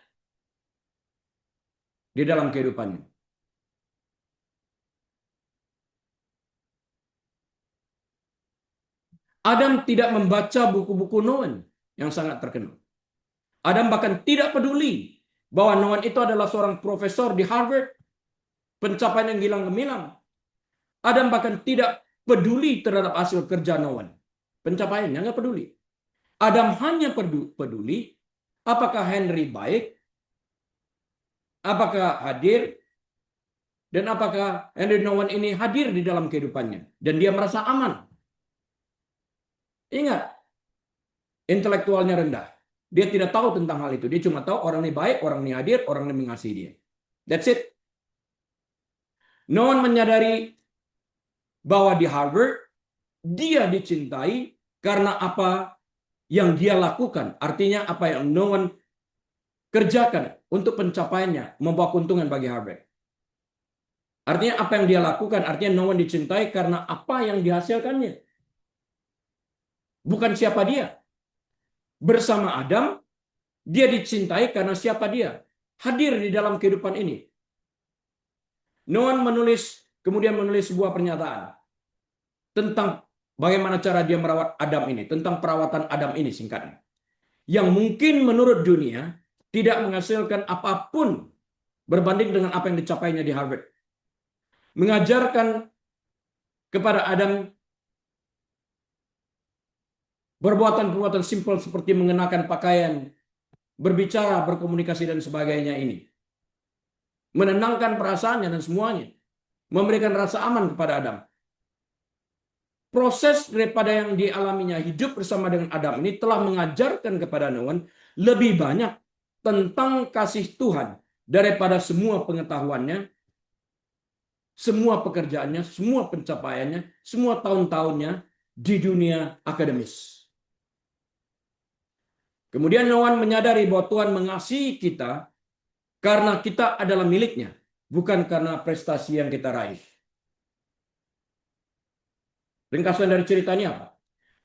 di dalam kehidupannya. Adam tidak membaca buku-buku Noon yang sangat terkenal. Adam bahkan tidak peduli bahwa Noon itu adalah seorang profesor di Harvard, pencapaian yang gilang gemilang. Adam bahkan tidak peduli terhadap hasil kerja Noon, pencapaiannya nggak peduli. Adam hanya peduli apakah Henry baik, apakah hadir, dan apakah Henry Noon ini hadir di dalam kehidupannya, dan dia merasa aman. Ingat, intelektualnya rendah. Dia tidak tahu tentang hal itu. Dia cuma tahu orang ini baik, orang ini hadir, orang ini mengasihi dia. That's it. Noon menyadari bahwa di Harvard dia dicintai karena apa yang dia lakukan. Artinya apa yang Noon kerjakan untuk pencapaiannya membawa keuntungan bagi Harvard. Artinya apa yang dia lakukan, artinya Noon dicintai karena apa yang dihasilkannya. Bukan siapa dia. Bersama Adam, dia dicintai karena siapa dia. Hadir di dalam kehidupan ini. Noon kemudian menulis sebuah pernyataan tentang bagaimana cara dia merawat Adam ini. Tentang perawatan Adam ini singkatnya. Yang mungkin menurut dunia tidak menghasilkan apapun berbanding dengan apa yang dicapainya di Harvard. Mengajarkan kepada Adam perbuatan-perbuatan simpel seperti mengenakan pakaian, berbicara, berkomunikasi, dan sebagainya ini. Menenangkan perasaannya dan semuanya. Memberikan rasa aman kepada Adam. Proses daripada yang dialaminya hidup bersama dengan Adam ini telah mengajarkan kepada Noon lebih banyak tentang kasih Tuhan daripada semua pengetahuannya, semua pekerjaannya, semua pencapaiannya, semua tahun-tahunnya di dunia akademis. Kemudian Noon menyadari bahwa Tuhan mengasihi kita karena kita adalah miliknya, bukan karena prestasi yang kita raih. Ringkasan dari cerita ini apa?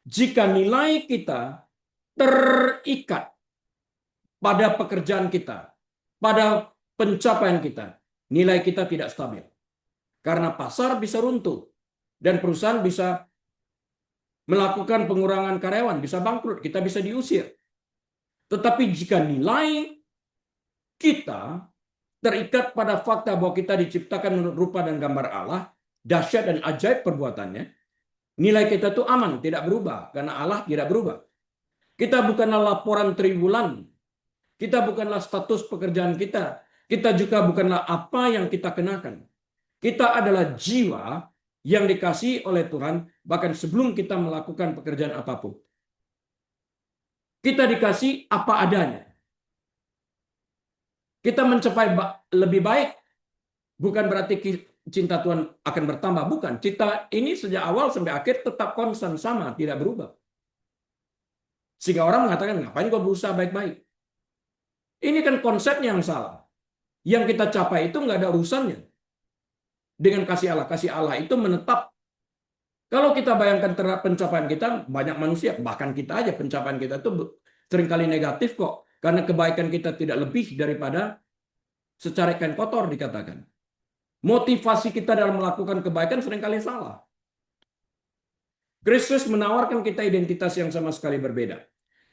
Jika nilai kita terikat pada pekerjaan kita, pada pencapaian kita, nilai kita tidak stabil. Karena pasar bisa runtuh dan perusahaan bisa melakukan pengurangan karyawan, bisa bangkrut, kita bisa diusir. Tetapi jika nilai kita terikat pada fakta bahwa kita diciptakan menurut rupa dan gambar Allah, dahsyat dan ajaib perbuatannya, nilai kita itu aman, tidak berubah, karena Allah tidak berubah. Kita bukanlah laporan triwulan, kita bukanlah status pekerjaan kita juga bukanlah apa yang kita kenakan. Kita adalah jiwa yang dikasihi oleh Tuhan, bahkan sebelum kita melakukan pekerjaan apapun. Kita dikasih apa adanya. Kita mencapai lebih baik, bukan berarti cinta Tuhan akan bertambah. Bukan. Cinta ini sejak awal sampai akhir tetap konstan sama, tidak berubah. Sehingga orang mengatakan, ngapain kau berusaha baik-baik? Ini kan konsepnya yang salah. Yang kita capai itu nggak ada urusannya dengan kasih Allah. Kasih Allah itu menetap. Kalau kita bayangkan terhadap pencapaian kita, banyak manusia, bahkan kita aja pencapaian kita itu seringkali negatif kok. Karena kebaikan kita tidak lebih daripada secara kain kotor dikatakan. Motivasi kita dalam melakukan kebaikan seringkali salah. Kristus menawarkan kita identitas yang sama sekali berbeda.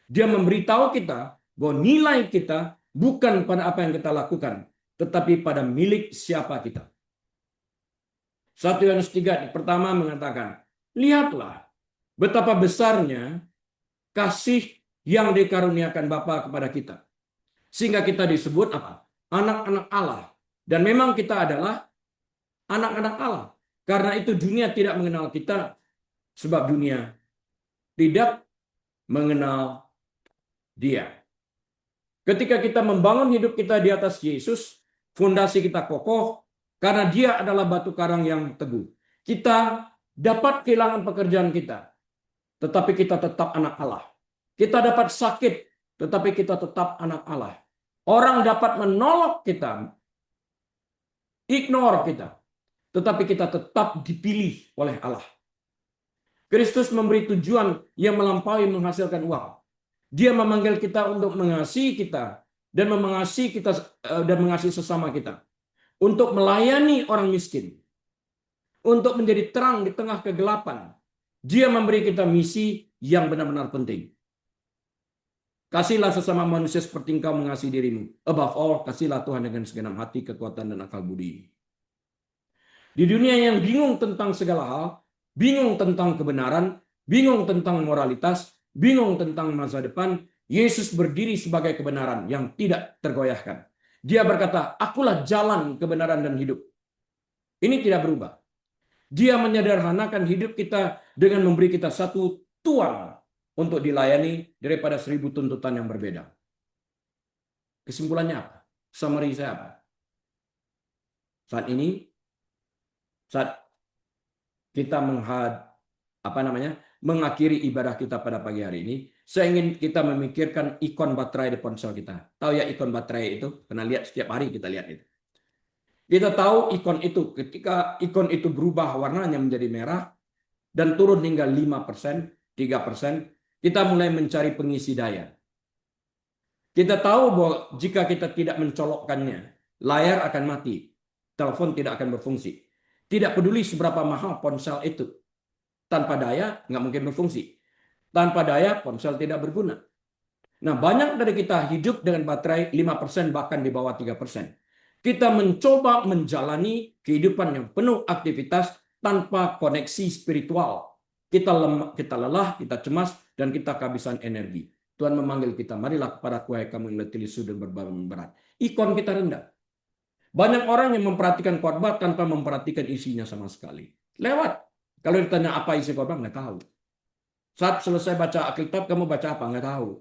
Dia memberitahu kita bahwa nilai kita bukan pada apa yang kita lakukan, tetapi pada milik siapa kita. 1 Yohanes 3 pertama mengatakan, lihatlah betapa besarnya kasih yang dikaruniakan Bapa kepada kita. Sehingga kita disebut apa? Anak-anak Allah. Dan memang kita adalah anak-anak Allah. Karena itu dunia tidak mengenal kita, sebab dunia tidak mengenal Dia. Ketika kita membangun hidup kita di atas Yesus, fondasi kita kokoh karena Dia adalah batu karang yang teguh. Kita dapat kehilangan pekerjaan kita, tetapi kita tetap anak Allah. Kita dapat sakit, tetapi kita tetap anak Allah. Orang dapat menolak kita, ignore kita, tetapi kita tetap dipilih oleh Allah. Kristus memberi tujuan yang melampaui menghasilkan uang. Dia memanggil kita untuk mengasihi kita dan mengasihi kita dan mengasihi sesama kita, untuk melayani orang miskin, untuk menjadi terang di tengah kegelapan. Dia memberi kita misi yang benar-benar penting. Kasihlah sesama manusia seperti engkau mengasihi dirimu. Above all, kasihlah Tuhan dengan segenap hati, kekuatan, dan akal budi. Di dunia yang bingung tentang segala hal, bingung tentang kebenaran, bingung tentang moralitas, bingung tentang masa depan, Yesus berdiri sebagai kebenaran yang tidak tergoyahkan. Dia berkata, akulah jalan, kebenaran, dan hidup. Ini tidak berubah. Dia menyederhanakan hidup kita dengan memberi kita satu Tuhan untuk dilayani daripada 1000 tuntutan yang berbeda. Kesimpulannya apa? Summary saya apa? Saat ini, saat kita mengakhiri ibadah kita pada pagi hari ini, saya ingin kita memikirkan ikon baterai di ponsel kita. Tahu ya ikon baterai itu? Pernah lihat, setiap hari kita lihat itu. Kita tahu ikon itu, ketika ikon itu berubah warnanya menjadi merah dan turun hingga 5%, 3%, kita mulai mencari pengisi daya. Kita tahu bahwa jika kita tidak mencolokkannya, layar akan mati, telepon tidak akan berfungsi. Tidak peduli seberapa mahal ponsel itu. Tanpa daya, nggak mungkin berfungsi. Tanpa daya, ponsel tidak berguna. Nah, banyak dari kita hidup dengan baterai 5%, bahkan di bawah 3%. Kita mencoba menjalani kehidupan yang penuh aktivitas tanpa koneksi spiritual. Kita lelah, kita cemas, dan kita kehabisan energi. Tuhan memanggil kita, marilah kepadaku hai kamu yang letih lesu dan berbeban berat. Ikon kita rendah. Banyak orang yang memperhatikan khotbah tanpa memperhatikan isinya sama sekali. Lewat. Kalau ditanya apa isi khotbah, nggak tahu. Saat selesai baca Alkitab, kamu baca apa? Nggak tahu.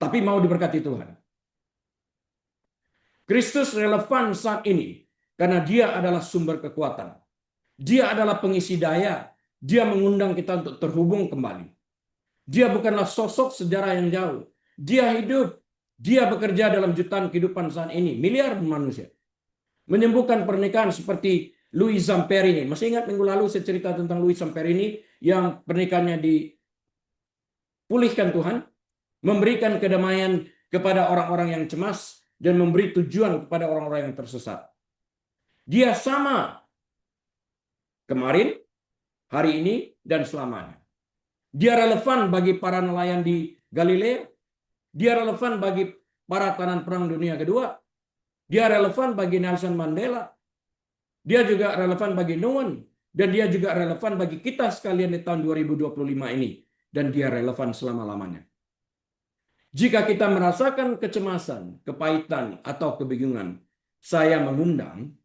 Tapi mau diberkati Tuhan. Kristus relevan saat ini karena Dia adalah sumber kekuatan. Dia adalah pengisi daya. Dia mengundang kita untuk terhubung kembali. Dia bukanlah sosok sejarah yang jauh. Dia hidup. Dia bekerja dalam jutaan kehidupan saat ini. Miliar manusia. Menyembuhkan pernikahan seperti Louis Zamperini. Masih ingat minggu lalu saya cerita tentang Louis Zamperini yang pernikahannya dipulihkan Tuhan, memberikan kedamaian kepada orang-orang yang cemas, dan memberi tujuan kepada orang-orang yang tersesat. Dia sama kemarin, hari ini, dan selamanya. Dia relevan bagi para nelayan di Galilea. Dia relevan bagi para tahanan perang dunia kedua. Dia relevan bagi Nelson Mandela. Dia juga relevan bagi Noen. Dan dia juga relevan bagi kita sekalian di tahun 2025 ini. Dan dia relevan selama-lamanya. Jika kita merasakan kecemasan, kepahitan, atau kebingungan, saya mengundang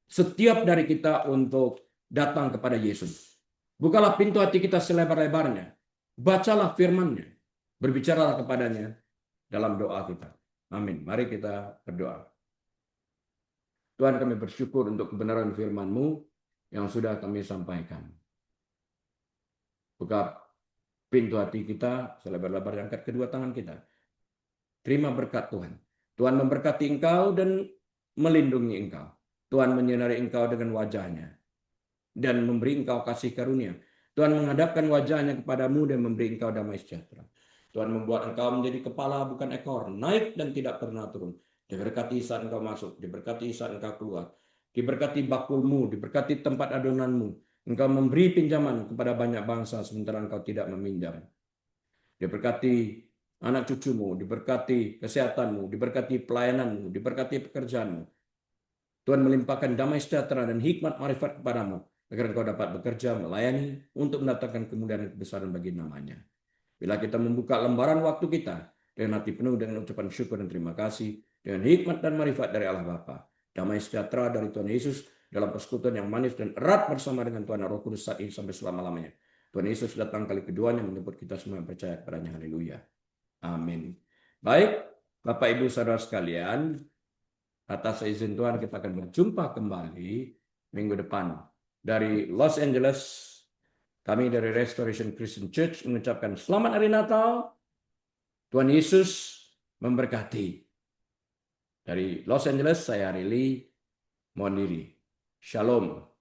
setiap dari kita untuk datang kepada Yesus. Bukalah pintu hati kita selebar-lebarnya. Bacalah firman-Nya. Berbicaralah kepadanya dalam doa kita. Amin. Mari kita berdoa. Tuhan, kami bersyukur untuk kebenaran firman-Mu yang sudah kami sampaikan. Buka pintu hati kita selebar-lebar, angkat kedua tangan kita. Terima berkat Tuhan. Tuhan memberkati engkau dan melindungi engkau. Tuhan menyinari engkau dengan wajah-Nya dan memberi engkau kasih karunia. Tuhan menghadapkan wajah-Nya kepadamu dan memberi engkau damai sejahtera. Tuhan membuat engkau menjadi kepala bukan ekor, naik dan tidak pernah turun. Diberkati saat engkau masuk, diberkati saat engkau keluar. Diberkati bakulmu, diberkati tempat adonanmu. Engkau memberi pinjaman kepada banyak bangsa sementara engkau tidak meminjam. Diberkati anak cucumu, diberkati kesehatanmu, diberkati pelayananmu, diberkati pekerjaanmu. Tuhan melimpahkan damai sejahtera dan hikmat marifat kepadamu, agar engkau dapat bekerja, melayani, untuk mendatangkan kemuliaan dan kebesaran bagi namanya. Bila kita membuka lembaran waktu kita, dengan hati penuh dengan ucapan syukur dan terima kasih, dengan hikmat dan marifat dari Allah Bapa, damai sejahtera dari Tuhan Yesus, dalam persekutuan yang manis dan erat bersama dengan Tuhan Roh Kudus saat ini sampai selama-lamanya. Tuhan Yesus datang kali keduanya menjemput kita semua yang percaya kepadanya. Haleluya. Amin. Baik, Bapak Ibu Saudara sekalian, atas izin Tuhan kita akan berjumpa kembali minggu depan. Dari Los Angeles, kami dari Restoration Christian Church mengucapkan selamat hari Natal. Tuhan Yesus memberkati. Dari Los Angeles, saya Rili mohon diri. Shalom.